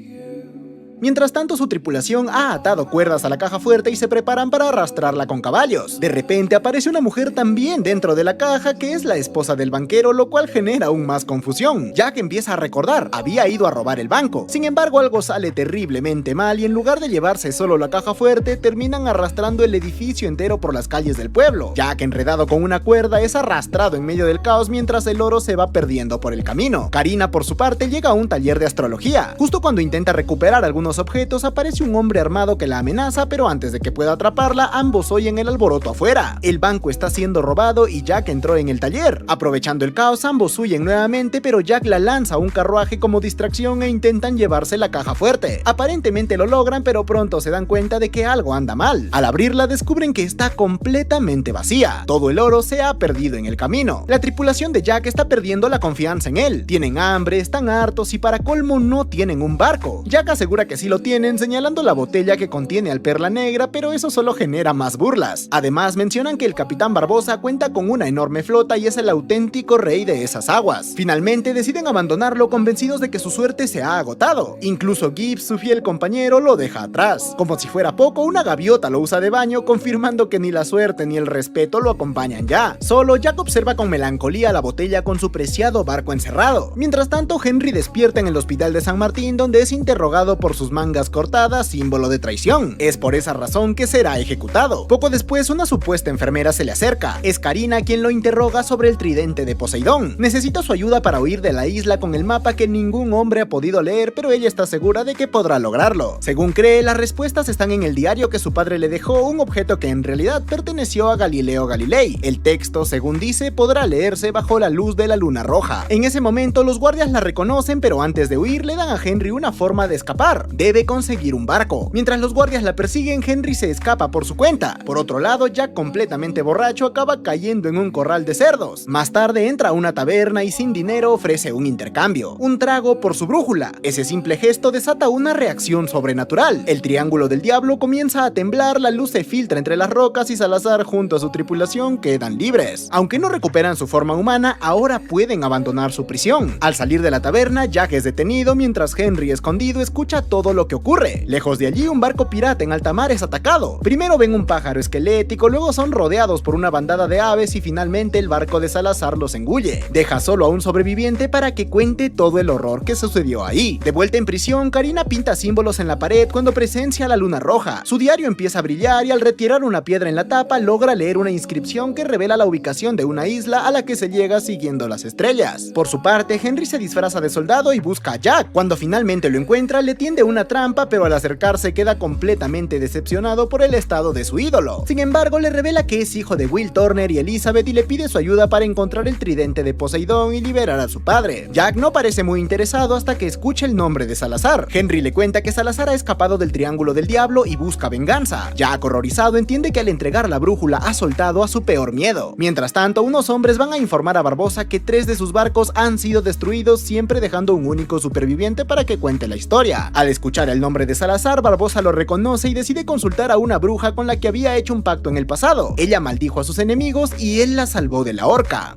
Mientras tanto, su tripulación ha atado cuerdas a la caja fuerte y se preparan para arrastrarla con caballos. De repente aparece una mujer también dentro de la caja, que es la esposa del banquero, lo cual genera aún más confusión. Jack empieza a recordar, había ido a robar el banco. Sin embargo, algo sale terriblemente mal y en lugar de llevarse solo la caja fuerte, terminan arrastrando el edificio entero por las calles del pueblo. Jack, enredado con una cuerda, es arrastrado en medio del caos mientras el oro se va perdiendo por el camino. Karina, por su parte, llega a un taller de astrología. Justo cuando intenta recuperar algunos objetos, aparece un hombre armado que la amenaza, pero antes de que pueda atraparla, ambos oyen el alboroto afuera. El banco está siendo robado y Jack entró en el taller. Aprovechando el caos, ambos huyen nuevamente, pero Jack la lanza a un carruaje como distracción e intentan llevarse la caja fuerte. Aparentemente lo logran, pero pronto se dan cuenta de que algo anda mal. Al abrirla, descubren que está completamente vacía. Todo el oro se ha perdido en el camino. La tripulación de Jack está perdiendo la confianza en él. Tienen hambre, están hartos y para colmo no tienen un barco. Jack asegura que sí lo tienen, señalando la botella que contiene al Perla Negra, pero eso solo genera más burlas. Además, mencionan que el Capitán Barbosa cuenta con una enorme flota y es el auténtico rey de esas aguas. Finalmente deciden abandonarlo, convencidos de que su suerte se ha agotado. Incluso Gibbs, su fiel compañero, lo deja atrás. Como si fuera poco, una gaviota lo usa de baño, confirmando que ni la suerte ni el respeto lo acompañan ya. Solo Jack observa con melancolía la botella con su preciado barco encerrado. Mientras tanto, Henry despierta en el hospital de San Martín, donde es interrogado por sus sus mangas cortadas, símbolo de traición. Es por esa razón que será ejecutado. Poco después, una supuesta enfermera se le acerca. Es Karina quien lo interroga sobre el tridente de Poseidón. Necesita su ayuda para huir de la isla con el mapa que ningún hombre ha podido leer, pero ella está segura de que podrá lograrlo. Según cree, las respuestas están en el diario que su padre le dejó, un objeto que en realidad perteneció a Galileo Galilei. El texto, según dice, podrá leerse bajo la luz de la luna roja. En ese momento, los guardias la reconocen, pero antes de huir le dan a Henry una forma de escapar. Debe conseguir un barco. Mientras los guardias la persiguen, Henry se escapa por su cuenta. Por otro lado, Jack, completamente borracho, acaba cayendo en un corral de cerdos. Más tarde entra a una taberna y sin dinero ofrece un intercambio, un trago por su brújula. Ese simple gesto desata una reacción sobrenatural. El triángulo del diablo comienza a temblar, la luz se filtra entre las rocas y Salazar junto a su tripulación quedan libres. Aunque no recuperan su forma humana, ahora pueden abandonar su prisión. Al salir de la taberna, Jack es detenido mientras Henry, escondido, escucha todo lo que ocurre. Lejos de allí, un barco pirata en alta mar es atacado. Primero ven un pájaro esquelético, luego son rodeados por una bandada de aves y finalmente el barco de Salazar los engulle. Deja solo a un sobreviviente para que cuente todo el horror que sucedió ahí. De vuelta en prisión, Karina pinta símbolos en la pared cuando presencia la luna roja. Su diario empieza a brillar y al retirar una piedra en la tapa logra leer una inscripción que revela la ubicación de una isla a la que se llega siguiendo las estrellas. Por su parte, Henry se disfraza de soldado y busca a Jack. Cuando finalmente lo encuentra, le tiende una trampa, pero al acercarse queda completamente decepcionado por el estado de su ídolo. Sin embargo, le revela que es hijo de Will Turner y Elizabeth y le pide su ayuda para encontrar el tridente de Poseidón y liberar a su padre. Jack no parece muy interesado hasta que escucha el nombre de Salazar. Henry le cuenta que Salazar ha escapado del Triángulo del Diablo y busca venganza. Jack, horrorizado, entiende que al entregar la brújula ha soltado a su peor miedo. Mientras tanto, unos hombres van a informar a Barbossa que 3 de sus barcos han sido destruidos, siempre dejando un único superviviente para que cuente la historia. Al escuchar el nombre de Salazar, Barbossa lo reconoce y decide consultar a una bruja con la que había hecho un pacto en el pasado. Ella maldijo a sus enemigos y él la salvó de la horca.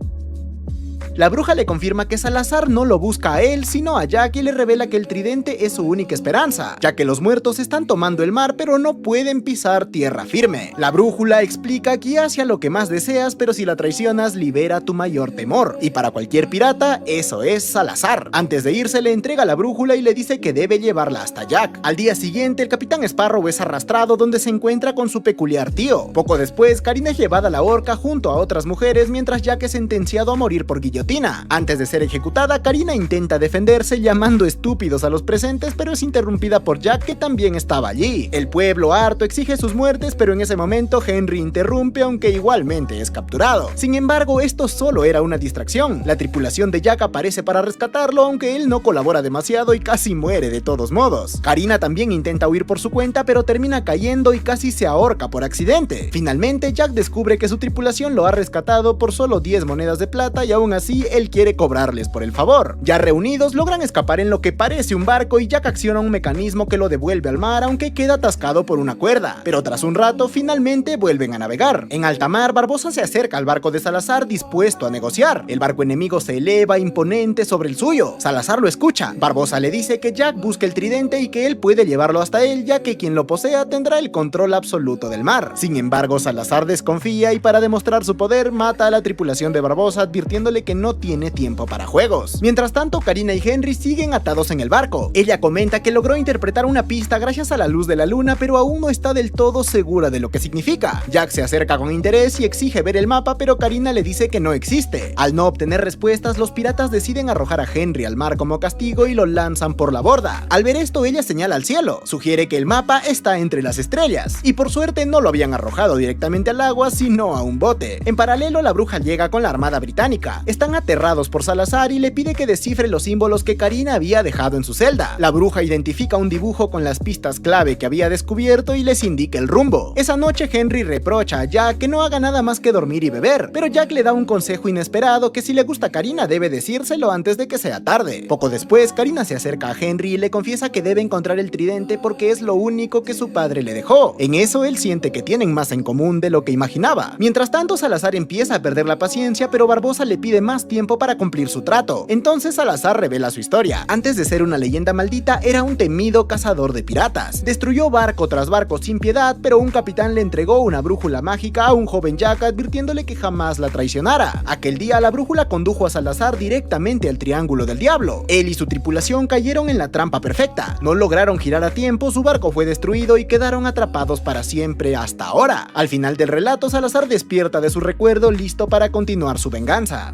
La bruja le confirma que Salazar no lo busca a él, sino a Jack y le revela que el tridente es su única esperanza, ya que los muertos están tomando el mar pero no pueden pisar tierra firme. La brújula explica que hacia lo que más deseas, pero si la traicionas libera tu mayor temor, y para cualquier pirata eso es Salazar. Antes de irse le entrega la brújula y le dice que debe llevarla hasta Jack. Al día siguiente el capitán Sparrow es arrastrado donde se encuentra con su peculiar tío. Poco después Karina es llevada a la horca junto a otras mujeres mientras Jack es sentenciado a morir por guillotina. Antes de ser ejecutada, Karina intenta defenderse llamando estúpidos a los presentes, pero es interrumpida por Jack, que también estaba allí. El pueblo harto exige sus muertes, pero en ese momento Henry interrumpe, aunque igualmente es capturado. Sin embargo, esto solo era una distracción. La tripulación de Jack aparece para rescatarlo, aunque él no colabora demasiado y casi muere de todos modos. Karina también intenta huir por su cuenta, pero termina cayendo y casi se ahorca por accidente. Finalmente, Jack descubre que su tripulación lo ha rescatado por solo 10 monedas de plata y aún así él quiere cobrarles por el favor. Ya reunidos, logran escapar en lo que parece un barco y Jack acciona un mecanismo que lo devuelve al mar, aunque queda atascado por una cuerda. Pero tras un rato, finalmente vuelven a navegar. En alta mar, Barbossa se acerca al barco de Salazar dispuesto a negociar. El barco enemigo se eleva imponente sobre el suyo. Salazar lo escucha. Barbossa le dice que Jack busque el tridente y que él puede llevarlo hasta él, ya que quien lo posea tendrá el control absoluto del mar. Sin embargo, Salazar desconfía y para demostrar su poder mata a la tripulación de Barbossa, advirtiéndole que no tiene tiempo para juegos. Mientras tanto, Karina y Henry siguen atados en el barco. Ella comenta que logró interpretar una pista gracias a la luz de la luna, pero aún no está del todo segura de lo que significa. Jack se acerca con interés y exige ver el mapa, pero Karina le dice que no existe. Al no obtener respuestas, los piratas deciden arrojar a Henry al mar como castigo y lo lanzan por la borda. Al ver esto, ella señala al cielo. Sugiere que el mapa está entre las estrellas. Y por suerte no lo habían arrojado directamente al agua, sino a un bote. En paralelo, la bruja llega con la armada británica. Están aterrados por Salazar y le pide que descifre los símbolos que Karina había dejado en su celda. La bruja identifica un dibujo con las pistas clave que había descubierto y les indica el rumbo. Esa noche Henry reprocha a Jack que no haga nada más que dormir y beber, pero Jack le da un consejo inesperado, que si le gusta a Karina debe decírselo antes de que sea tarde. Poco después, Karina se acerca a Henry y le confiesa que debe encontrar el tridente porque es lo único que su padre le dejó. En eso él siente que tienen más en común de lo que imaginaba. Mientras tanto, Salazar empieza a perder la paciencia, pero Barbossa le pide más más tiempo para cumplir su trato. Entonces Salazar revela su historia. Antes de ser una leyenda maldita, era un temido cazador de piratas. Destruyó barco tras barco sin piedad, pero un capitán le entregó una brújula mágica a un joven Jack advirtiéndole que jamás la traicionara. Aquel día la brújula condujo a Salazar directamente al Triángulo del Diablo. Él y su tripulación cayeron en la trampa perfecta. No lograron girar a tiempo, su barco fue destruido y quedaron atrapados para siempre hasta ahora. Al final del relato, Salazar despierta de su recuerdo listo para continuar su venganza.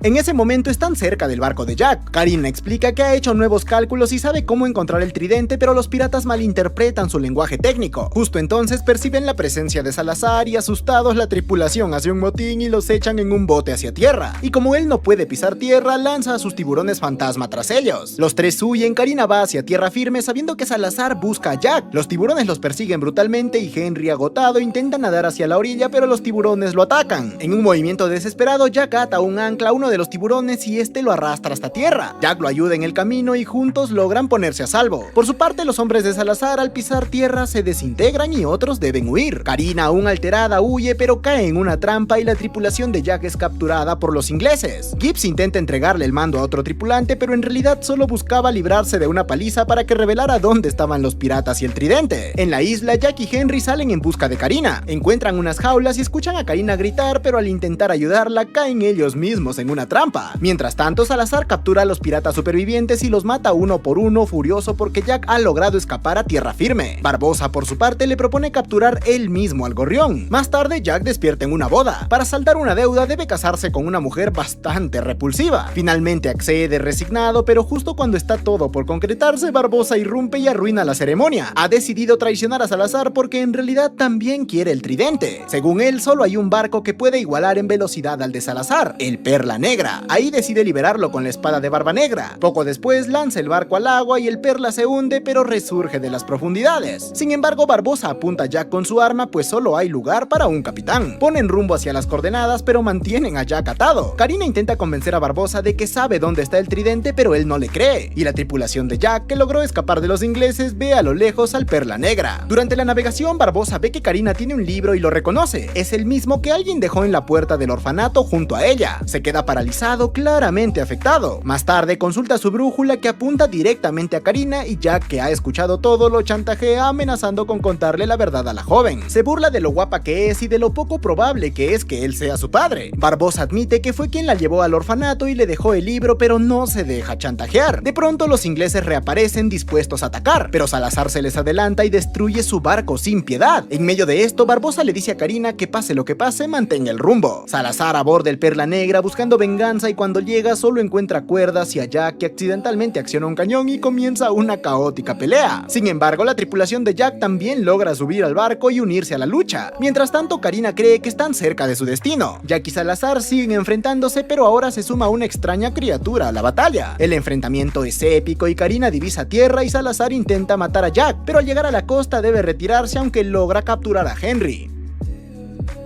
En ese momento están cerca del barco de Jack. Karina explica que ha hecho nuevos cálculos y sabe cómo encontrar el tridente, pero los piratas malinterpretan su lenguaje técnico. Justo entonces perciben la presencia de Salazar y asustados la tripulación hace un motín y los echan en un bote hacia tierra. Y como él no puede pisar tierra, lanza a sus tiburones fantasma tras ellos. Los tres huyen, Karina va hacia tierra firme sabiendo que Salazar busca a Jack. Los tiburones los persiguen brutalmente y Henry, agotado, intenta nadar hacia la orilla, pero los tiburones lo atacan. En un movimiento desesperado, Jack ata un ancla a uno de los tiburones y este lo arrastra hasta tierra. Jack lo ayuda en el camino y juntos logran ponerse a salvo. Por su parte, los hombres de Salazar al pisar tierra se desintegran y otros deben huir. Karina, aún alterada, huye pero cae en una trampa y la tripulación de Jack es capturada por los ingleses. Gibbs intenta entregarle el mando a otro tripulante, pero en realidad solo buscaba librarse de una paliza para que revelara dónde estaban los piratas y el tridente. En la isla, Jack y Henry salen en busca de Karina. Encuentran unas jaulas y escuchan a Karina gritar, pero al intentar ayudarla caen ellos mismos en una trampa. Mientras tanto, Salazar captura a los piratas supervivientes y los mata uno por uno, furioso porque Jack ha logrado escapar a tierra firme. Barbosa, por su parte, le propone capturar él mismo al gorrión. Más tarde, Jack despierta en una boda. Para saldar una deuda, debe casarse con una mujer bastante repulsiva. Finalmente accede resignado, pero justo cuando está todo por concretarse, Barbosa irrumpe y arruina la ceremonia. Ha decidido traicionar a Salazar porque en realidad también quiere el tridente. Según él, solo hay un barco que puede igualar en velocidad al de Salazar, el Perla Negra. Ahí decide liberarlo con la espada de Barba Negra. Poco después lanza el barco al agua y el Perla se hunde pero resurge de las profundidades. Sin embargo, Barbosa apunta a Jack con su arma pues solo hay lugar para un capitán. Ponen rumbo hacia las coordenadas pero mantienen a Jack atado. Karina intenta convencer a Barbosa de que sabe dónde está el tridente pero él no le cree. Y la tripulación de Jack, que logró escapar de los ingleses, ve a lo lejos al Perla Negra. Durante la navegación, Barbosa ve que Karina tiene un libro y lo reconoce. Es el mismo que alguien dejó en la puerta del orfanato junto a ella. Se queda paralizado, claramente afectado. Más tarde consulta su brújula que apunta directamente a Karina y Jack, que ha escuchado todo, lo chantajea amenazando con contarle la verdad a la joven. Se burla de lo guapa que es y de lo poco probable que es que él sea su padre. Barbosa admite que fue quien la llevó al orfanato y le dejó el libro, pero no se deja chantajear. De pronto los ingleses reaparecen dispuestos a atacar, pero Salazar se les adelanta y destruye su barco sin piedad. En medio de esto, Barbosa le dice a Karina que pase lo que pase, mantenga el rumbo. Salazar aborda el Perla Negra buscando venganza y cuando llega solo encuentra cuerdas y a Jack, que accidentalmente acciona un cañón y comienza una caótica pelea. Sin embargo, la tripulación de Jack también logra subir al barco y unirse a la lucha. Mientras tanto, Karina cree que están cerca de su destino. Jack y Salazar siguen enfrentándose, pero ahora se suma una extraña criatura a la batalla. El enfrentamiento es épico y Karina divisa tierra y Salazar intenta matar a Jack, pero al llegar a la costa debe retirarse aunque logra capturar a Henry.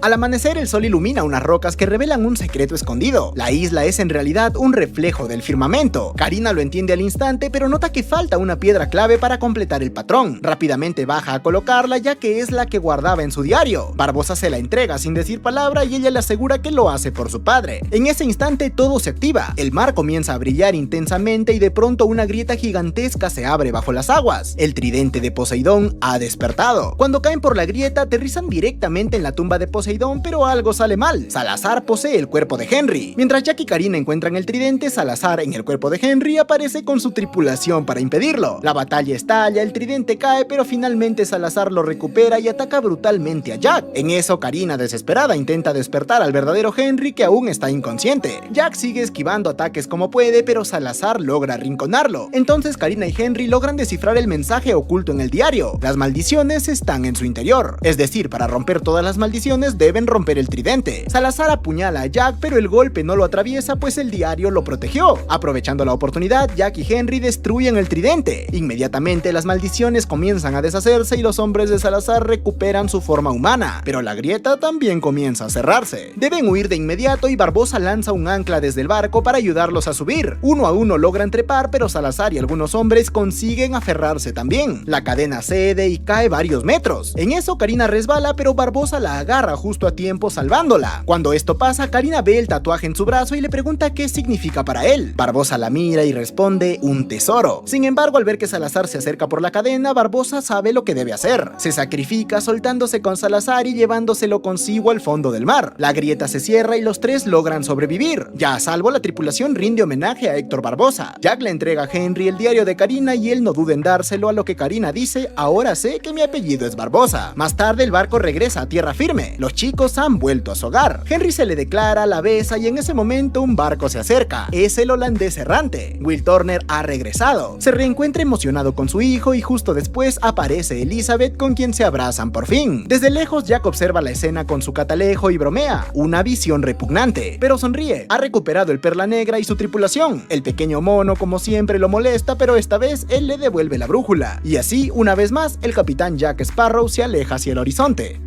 Al amanecer, el sol ilumina unas rocas que revelan un secreto escondido. La isla es en realidad un reflejo del firmamento. Karina lo entiende al instante, pero nota que falta una piedra clave para completar el patrón. Rápidamente baja a colocarla, ya que es la que guardaba en su diario. Barbosa se la entrega sin decir palabra y ella le asegura que lo hace por su padre. En ese instante todo se activa. El mar comienza a brillar intensamente y de pronto una grieta gigantesca se abre bajo las aguas. El tridente de Poseidón ha despertado. Cuando caen por la grieta, aterrizan directamente en la tumba de Poseidón, pero algo sale mal. Salazar posee el cuerpo de Henry. Mientras Jack y Karina encuentran el tridente, Salazar, en el cuerpo de Henry, aparece con su tripulación para impedirlo. La batalla estalla, el tridente cae, pero finalmente Salazar lo recupera y ataca brutalmente a Jack. En eso, Karina, desesperada, intenta despertar al verdadero Henry, que aún está inconsciente. Jack sigue esquivando ataques como puede, pero Salazar logra arrinconarlo. Entonces Karina y Henry logran descifrar el mensaje oculto en el diario. Las maldiciones están en su interior. Es decir, para romper todas las maldiciones deben romper el tridente. Salazar apuñala a Jack, pero el golpe no lo atraviesa pues el diario lo protegió. Aprovechando la oportunidad, Jack y Henry destruyen el tridente. Inmediatamente las maldiciones comienzan a deshacerse y los hombres de Salazar recuperan su forma humana, pero la grieta también comienza a cerrarse. Deben huir de inmediato y Barbosa lanza un ancla desde el barco para ayudarlos a subir. Uno a uno logran trepar, pero Salazar y algunos hombres consiguen aferrarse también. La cadena cede y cae varios metros. En eso Karina resbala, pero Barbosa la agarra justo justo a tiempo salvándola. Cuando esto pasa, Karina ve el tatuaje en su brazo y le pregunta qué significa para él. Barbosa la mira y responde: un tesoro. Sin embargo, al ver que Salazar se acerca por la cadena, Barbosa sabe lo que debe hacer. Se sacrifica soltándose con Salazar y llevándoselo consigo al fondo del mar. La grieta se cierra y los tres logran sobrevivir. Ya a salvo, la tripulación rinde homenaje a Héctor Barbosa. Jack le entrega a Henry el diario de Karina y él no duda en dárselo, a lo que Karina dice: ahora sé que mi apellido es Barbosa. Más tarde el barco regresa a tierra firme. Los chicos han vuelto a su hogar. Henry se le declara, la besa y en ese momento un barco se acerca. Es el holandés errante. Will Turner ha regresado. Se reencuentra emocionado con su hijo y justo después aparece Elizabeth, con quien se abrazan por fin. Desde lejos Jack observa la escena con su catalejo y bromea. Una visión repugnante, pero sonríe. Ha recuperado el Perla Negra y su tripulación. El pequeño mono como siempre lo molesta, pero esta vez él le devuelve la brújula. Y así, una vez más, el capitán Jack Sparrow se aleja hacia el horizonte.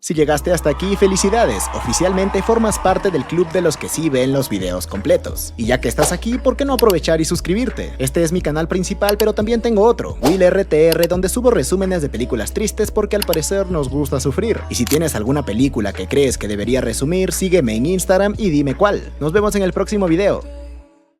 Si llegaste hasta aquí, felicidades, oficialmente formas parte del club de los que sí ven los videos completos. Y ya que estás aquí, ¿por qué no aprovechar y suscribirte? Este es mi canal principal, pero también tengo otro, WillRTR, donde subo resúmenes de películas tristes porque al parecer nos gusta sufrir. Y si tienes alguna película que crees que debería resumir, sígueme en Instagram y dime cuál. Nos vemos en el próximo video.